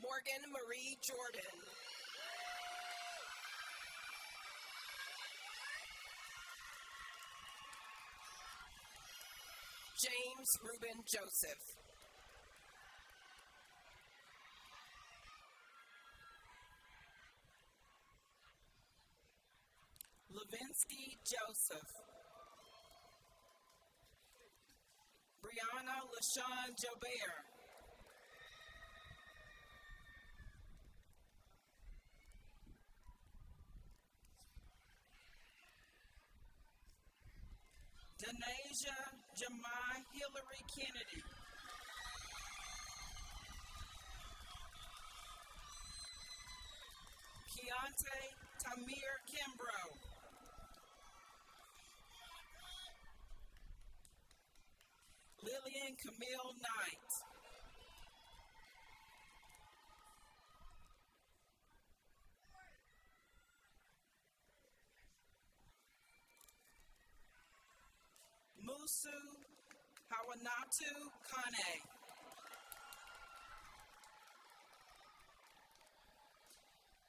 Morgan Marie Jordan. James Reuben Joseph. Levinsky Joseph. Brianna LaShawn Jobert. Denasia Jamai Hillary Kennedy. Keontae Tamir Kimbrough. Lillian Camille Knight. Musu Hawanatu Kane.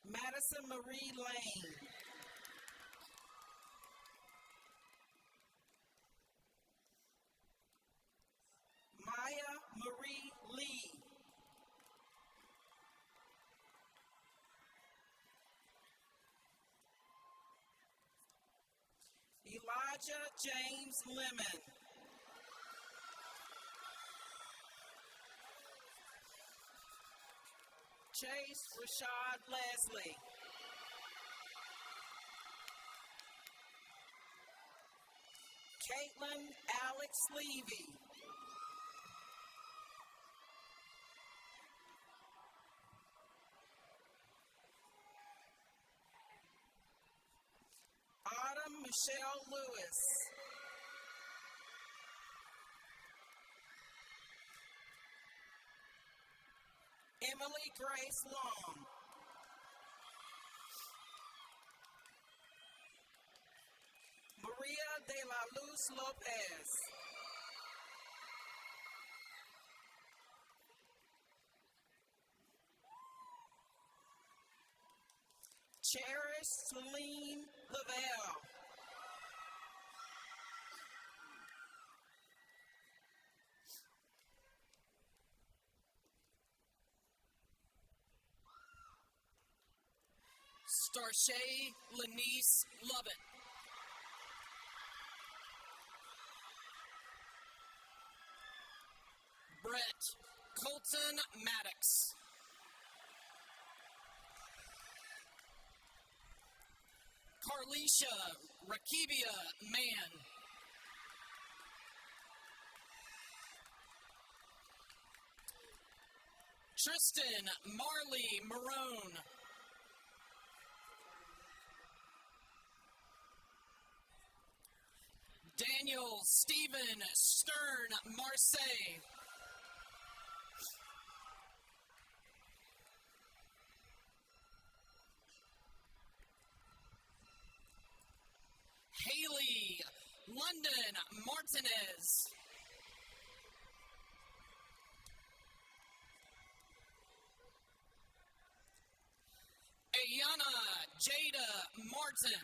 Madison Marie Lane. Maya Marie Lee. Elijah James Lemon. Chase Rashad Leslie. Caitlin Alex Levy. Autumn Michelle Lewis. Emily Grace Long. Maria de la Luz Lopez. Cherish Celine Lavelle. Starshay Lanice Lovett. Brett Colton Maddox. Carlisha Rakibia Mann. Tristan Marley Marone. Daniel Stephen Stern Marseille. Haley London Martinez. Ayana Jada Martin.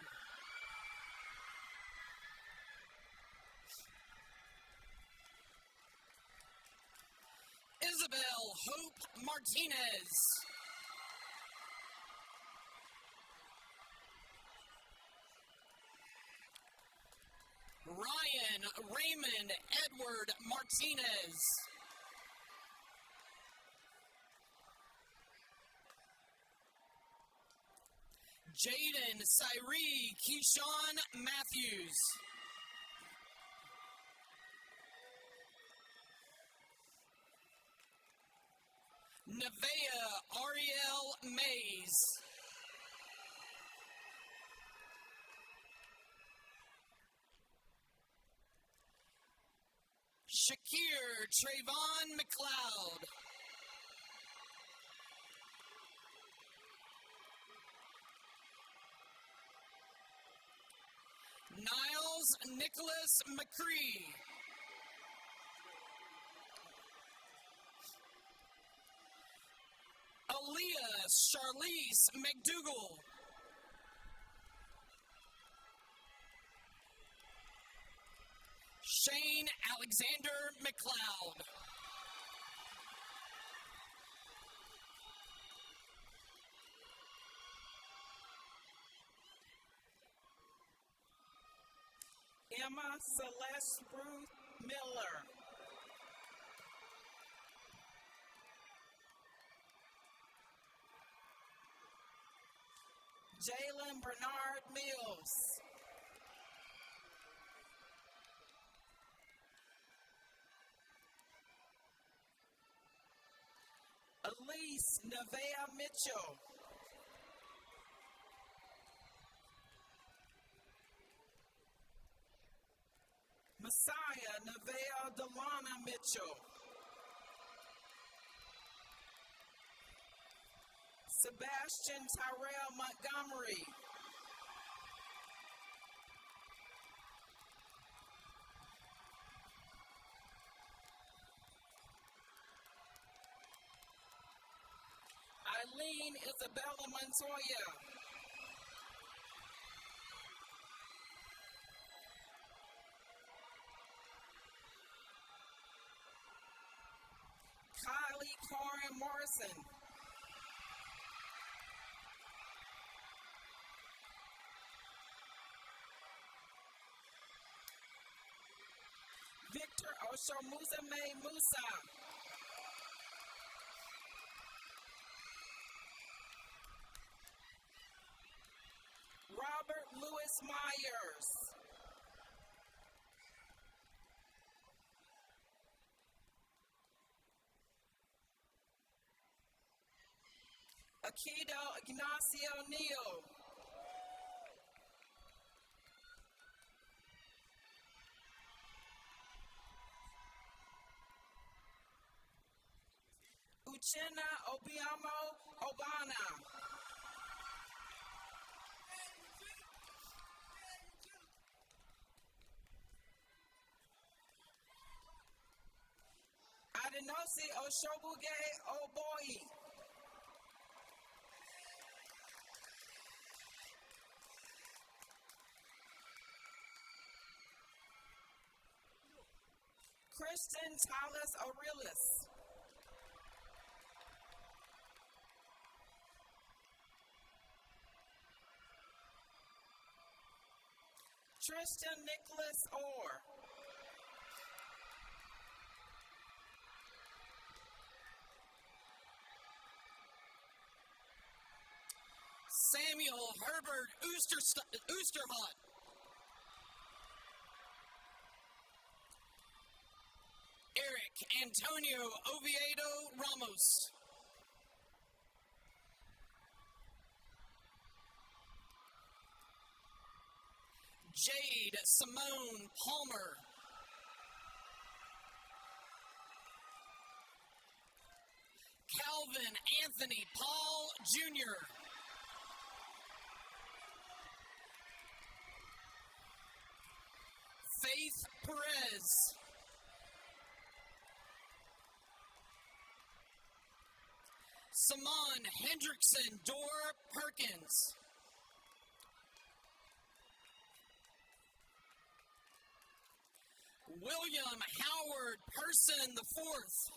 Hope Martinez. Ryan Raymond Edward Martinez. Jaden Cyree Keyshawn Matthews. Nevaeh Ariel Mays. Shakir Trayvon McLeod. Niles Nicholas McCree. Aaliyah Charlize McDougall. Shane Alexander McLeod. Emma Celeste Ruth Miller. Jalen Bernard Mills. Elise Nevaeh Mitchell. Messiah Nevaeh Delana Mitchell. Sebastian Tyrell Montgomery. Eileen Isabella Montoya. Kylie Corin Morrison. Victor Oshomuzame Musa. Robert Lewis Myers. Akido Ignacio Neal. Uchenna Obiamo Obana. Adenosi Oshobuge Oboyi. Kristen Thomas Aurelis. Tristan Nicholas Orr. Samuel Herbert Oosterhut. Eric Antonio Oviedo Ramos. Jade Simone Palmer. Calvin Anthony Paul Jr. Faith Perez. Simon Hendrickson Dor Perkins. William Howard Person IV.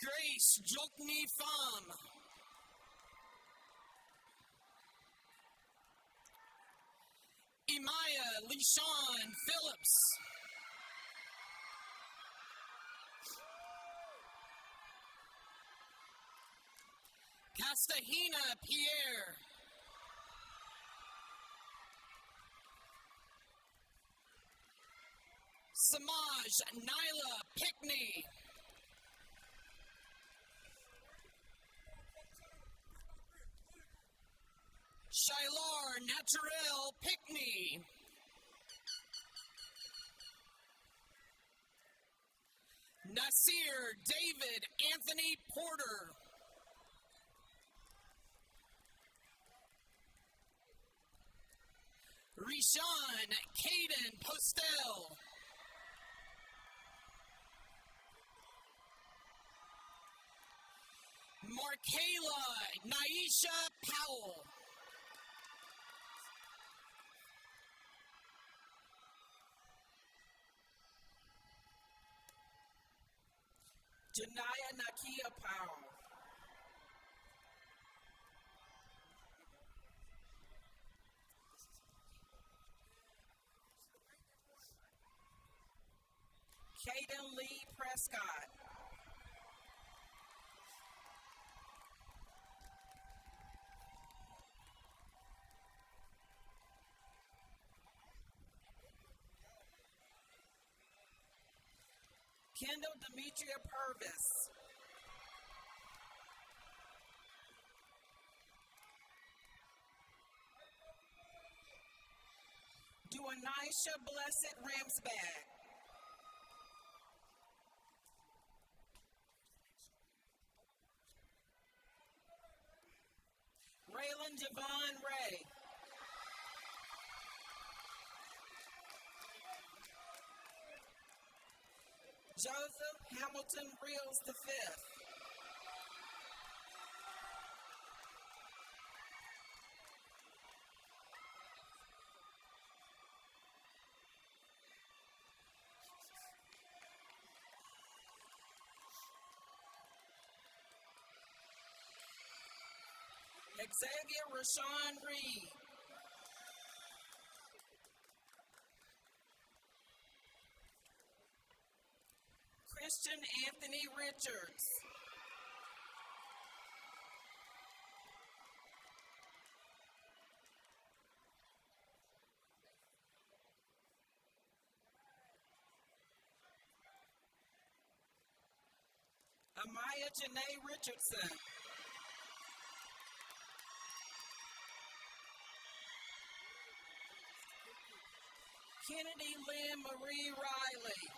Grace Jokni Pham. Imaya Lishawn Phillips. Castahina Pierre. Samaj Nyla Pickney. Shilar Naturel Pickney. Nasir David Anthony Porter. Rishan Caden Postel. Markayla Naisha Powell. Janaya Nakia Powell. Caden Lee Prescott. Kendall Demetria Purvis. Duanisha Blessed Ramsbag. Raylan Javon Ray. Joseph Hamilton Reels V. Xavier Rashawn Reed. Christian Anthony Richards. Amaya Janae Richardson. Kennedy Lynn Marie Riley.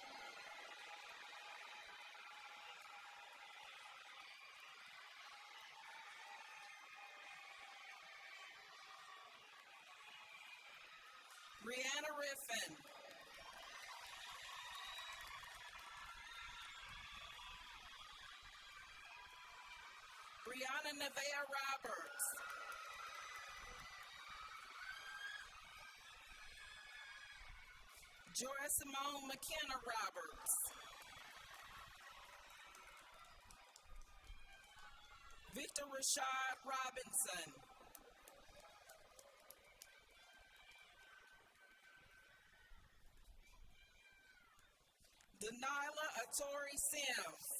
Brianna Riffin. Brianna Nevea Roberts. Joy Simone McKenna Roberts. Victor Rashad Robinson. Denila Atori Sims.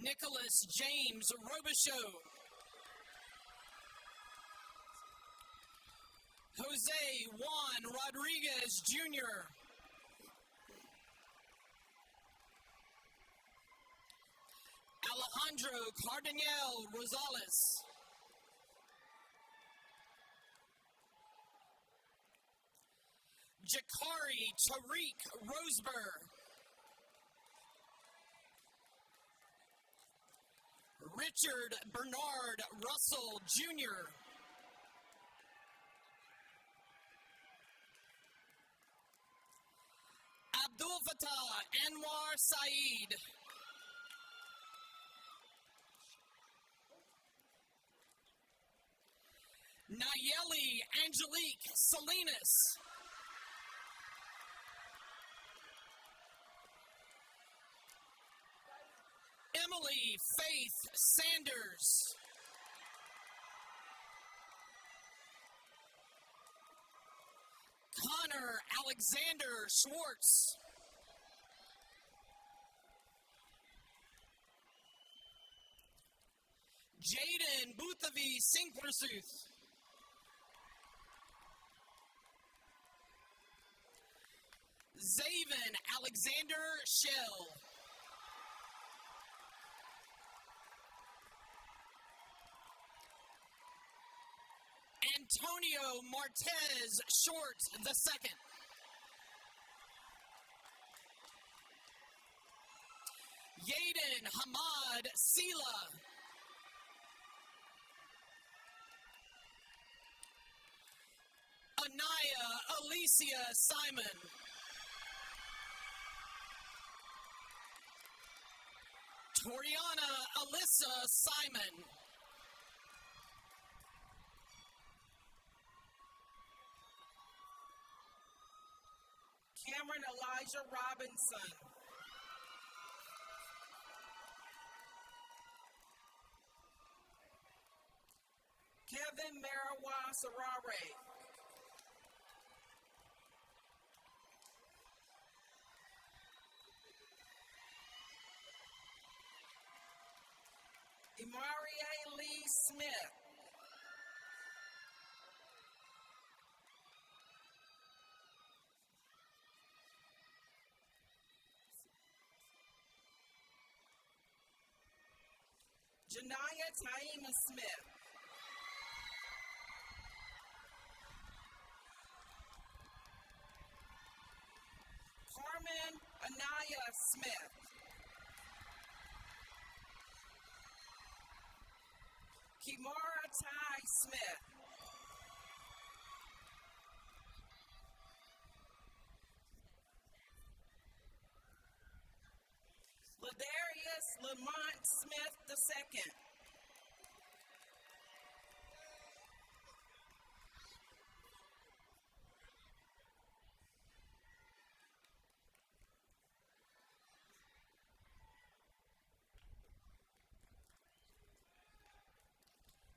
Nicholas James Robichaud. Jose Juan Rodriguez Jr. Alejandro Cardinal Rosales. Jakari Tariq Roseburg. Richard Bernard Russell Jr. Abdul Fattah Anwar Saeed. Nayeli Angelique Salinas. Emily Faith Sanders. Connor Alexander Schwartz. Jaden Bouthavi Singh Pursuth. Zaven Alexander Shell. Antonio Martez Short II. Yaden Hamad Sila. Anaya Alicia Simon. Toriana Alyssa Simon. Cameron Elijah Robinson. Kevin Marawa Sarare. Imarie Lee Smith. Janaya Taima Smith. Carmen Anaya Smith. Kimara Ty Smith. Ladarius Lamont Smith II.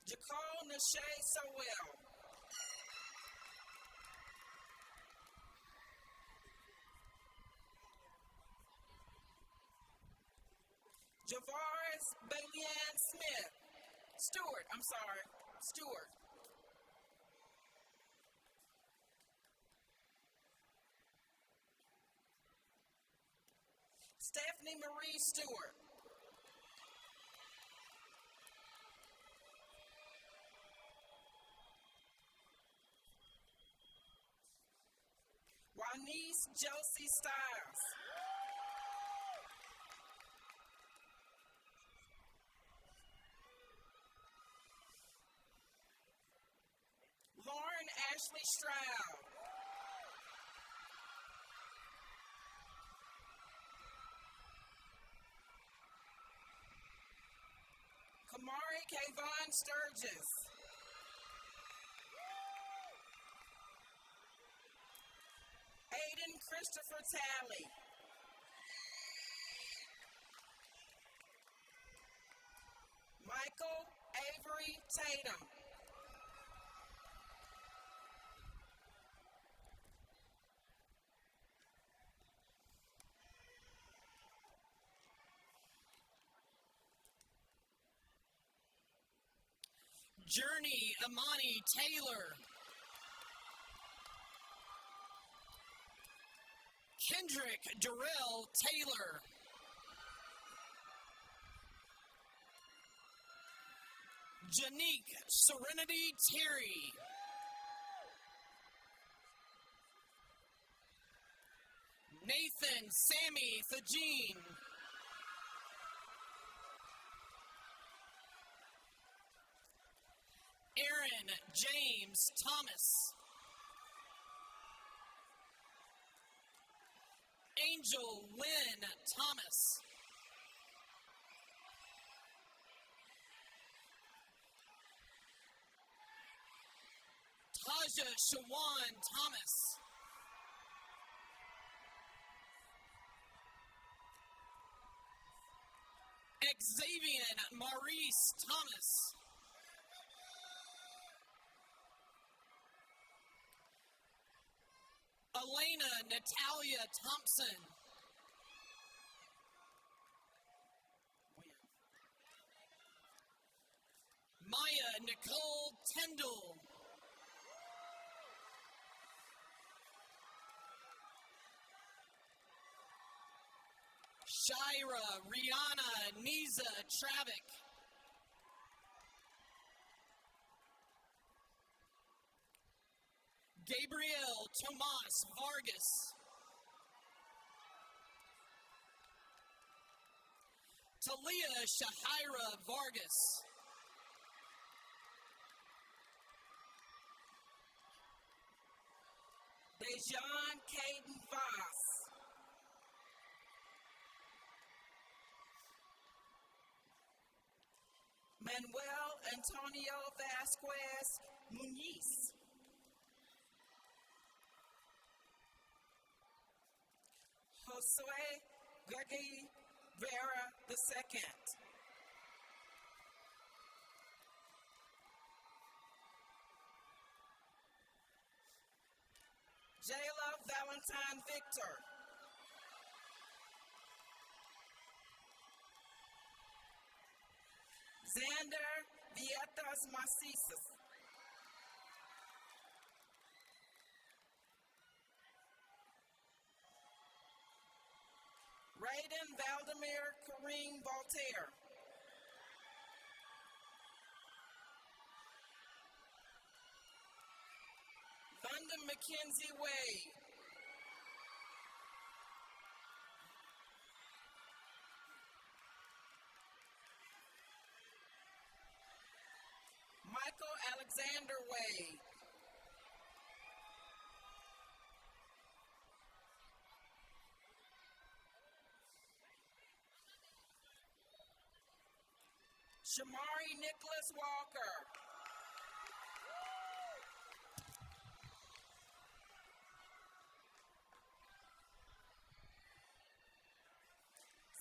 Jacole Nashay Sowell. Javaris Bayan Smith. Stewart. Stephanie Marie Stewart. Wanice Josie Stiles. Lauren Ashley Stroud. Kamari Kayvon Sturgis. Aiden Christopher Talley. Michael Avery Tatum. Journey Amani Taylor. Kendrick Darrell Taylor. Janique Serenity Terry. Nathan Sammy Thagine. Aaron James Thomas. Angel Lynn Thomas. Elijah Shawan Thomas. Xavier Maurice Thomas. Elena Natalia Thompson. Maya Nicole Tyndall. Shira Rihanna Niza Travick. Gabriel Tomas Vargas. Talia Shahira Vargas. Dejan Caden Voss. Manuel Antonio Vasquez Muniz. Josue Greggy Vera II. Jayla Valentine Victor. Xander Vietas Macias. Raiden Valdemir Kareem Voltaire. London Mackenzie Wade. Michael Alexander Wade. Shamari Nicholas Walker.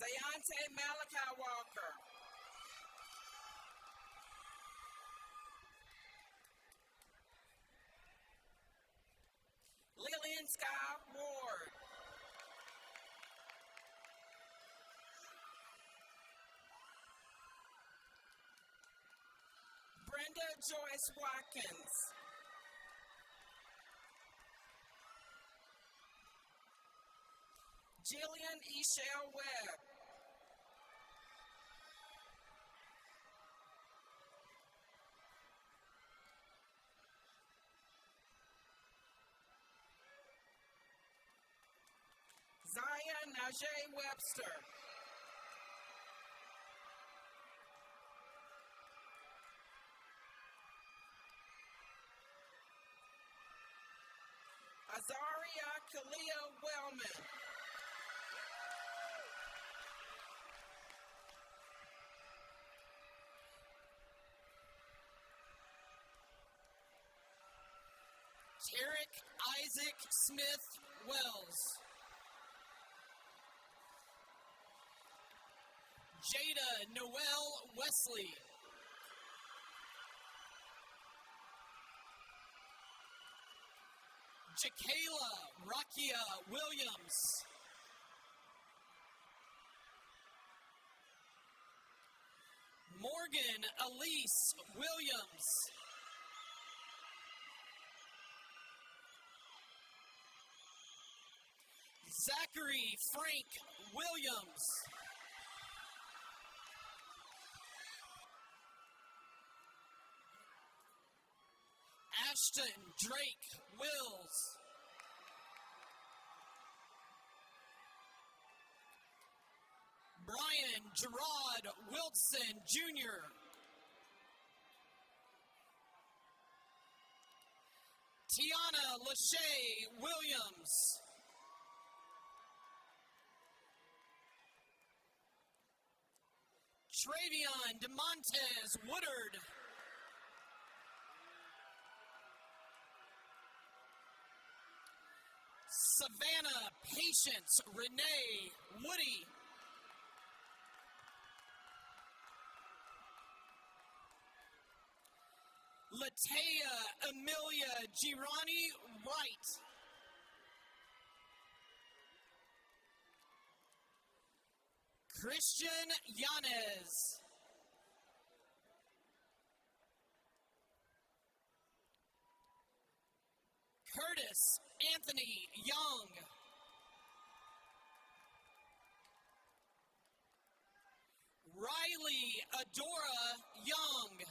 Zayante Malachi Walker. Lillian Scott Ward. Brenda Joyce Watkins. Jillian Eshell Webb. Zaya Najee Webster. Azaria Kalia Wellman. Tarek Isaac Smith Wells. Jada Noel Wesley. Jakayla Rakia Williams. Morgan Elise Williams. Zachary Frank Williams. Ashton Drake Wills. Brian Gerard Wilson Jr. Tiana Lachey Williams. Travion DeMontez Woodard. Savannah, Patience, Renee, Woody. Latea, Amelia, Girani, Wright. Christian Yanez. Curtis Anthony Young. Riley Adora Young.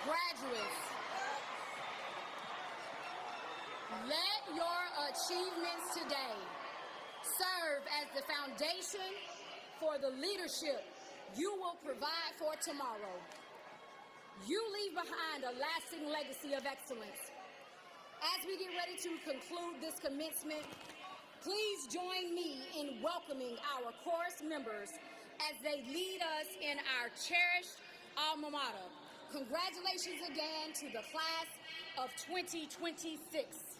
Graduates, let your achievements today serve as the foundation for the leadership you will provide for tomorrow. You leave behind a lasting legacy of excellence. As we get ready to conclude this commencement, please join me in welcoming our chorus members as they lead us in our cherished alma mater. Congratulations again to the class of 2026.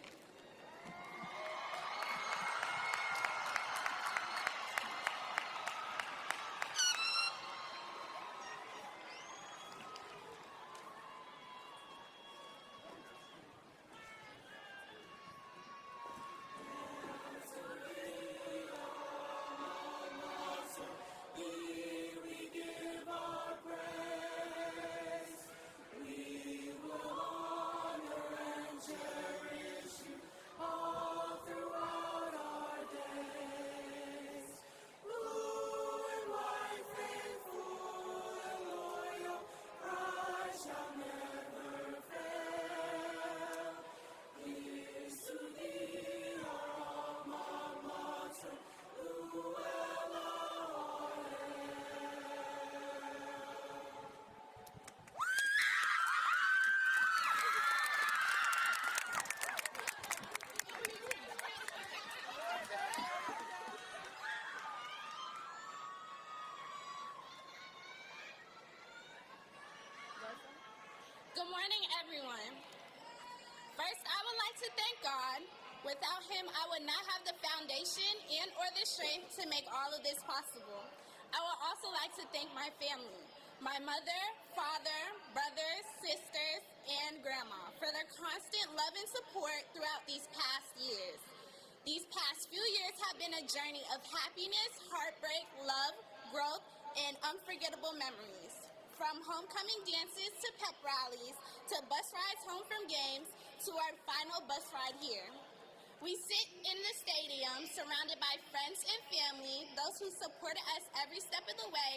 Good morning, everyone. First, I would like to thank God. Without him, I would not have the foundation and or the strength to make all of this possible. I would also like to thank my family, my mother, father, brothers, sisters, and grandma for their constant love and support throughout these past years. These past few years have been a journey of happiness, heartbreak, love, growth, and unforgettable memories. From homecoming dances to pep rallies, to bus rides home from games, to our final bus ride here. We sit in the stadium surrounded by friends and family, those who supported us every step of the way,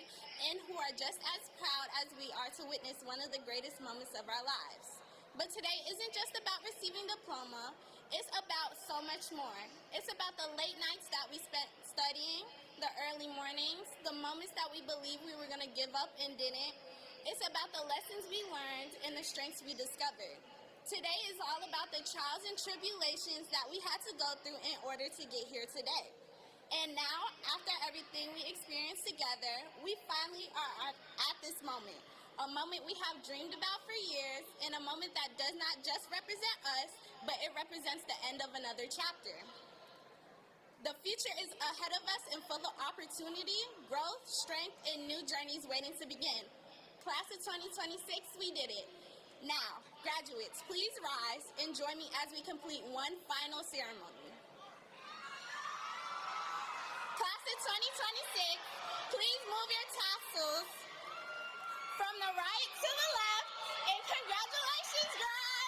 and who are just as proud as we are to witness one of the greatest moments of our lives. But today isn't just about receiving diploma, it's about so much more. It's about the late nights that we spent studying, the early mornings, the moments that we believed we were going to give up and didn't. It's about the lessons we learned and the strengths we discovered. Today is all about the trials and tribulations that we had to go through in order to get here today. And now, after everything we experienced together, we finally are at this moment. A moment we have dreamed about for years, and a moment that does not just represent us, but it represents the end of another chapter. The future is ahead of us and full of opportunity, growth, strength, and new journeys waiting to begin. Class of 2026, we did it. Now, graduates, please rise and join me as we complete one final ceremony. Class of 2026, please move your tassels from the right to the left, and congratulations, girls!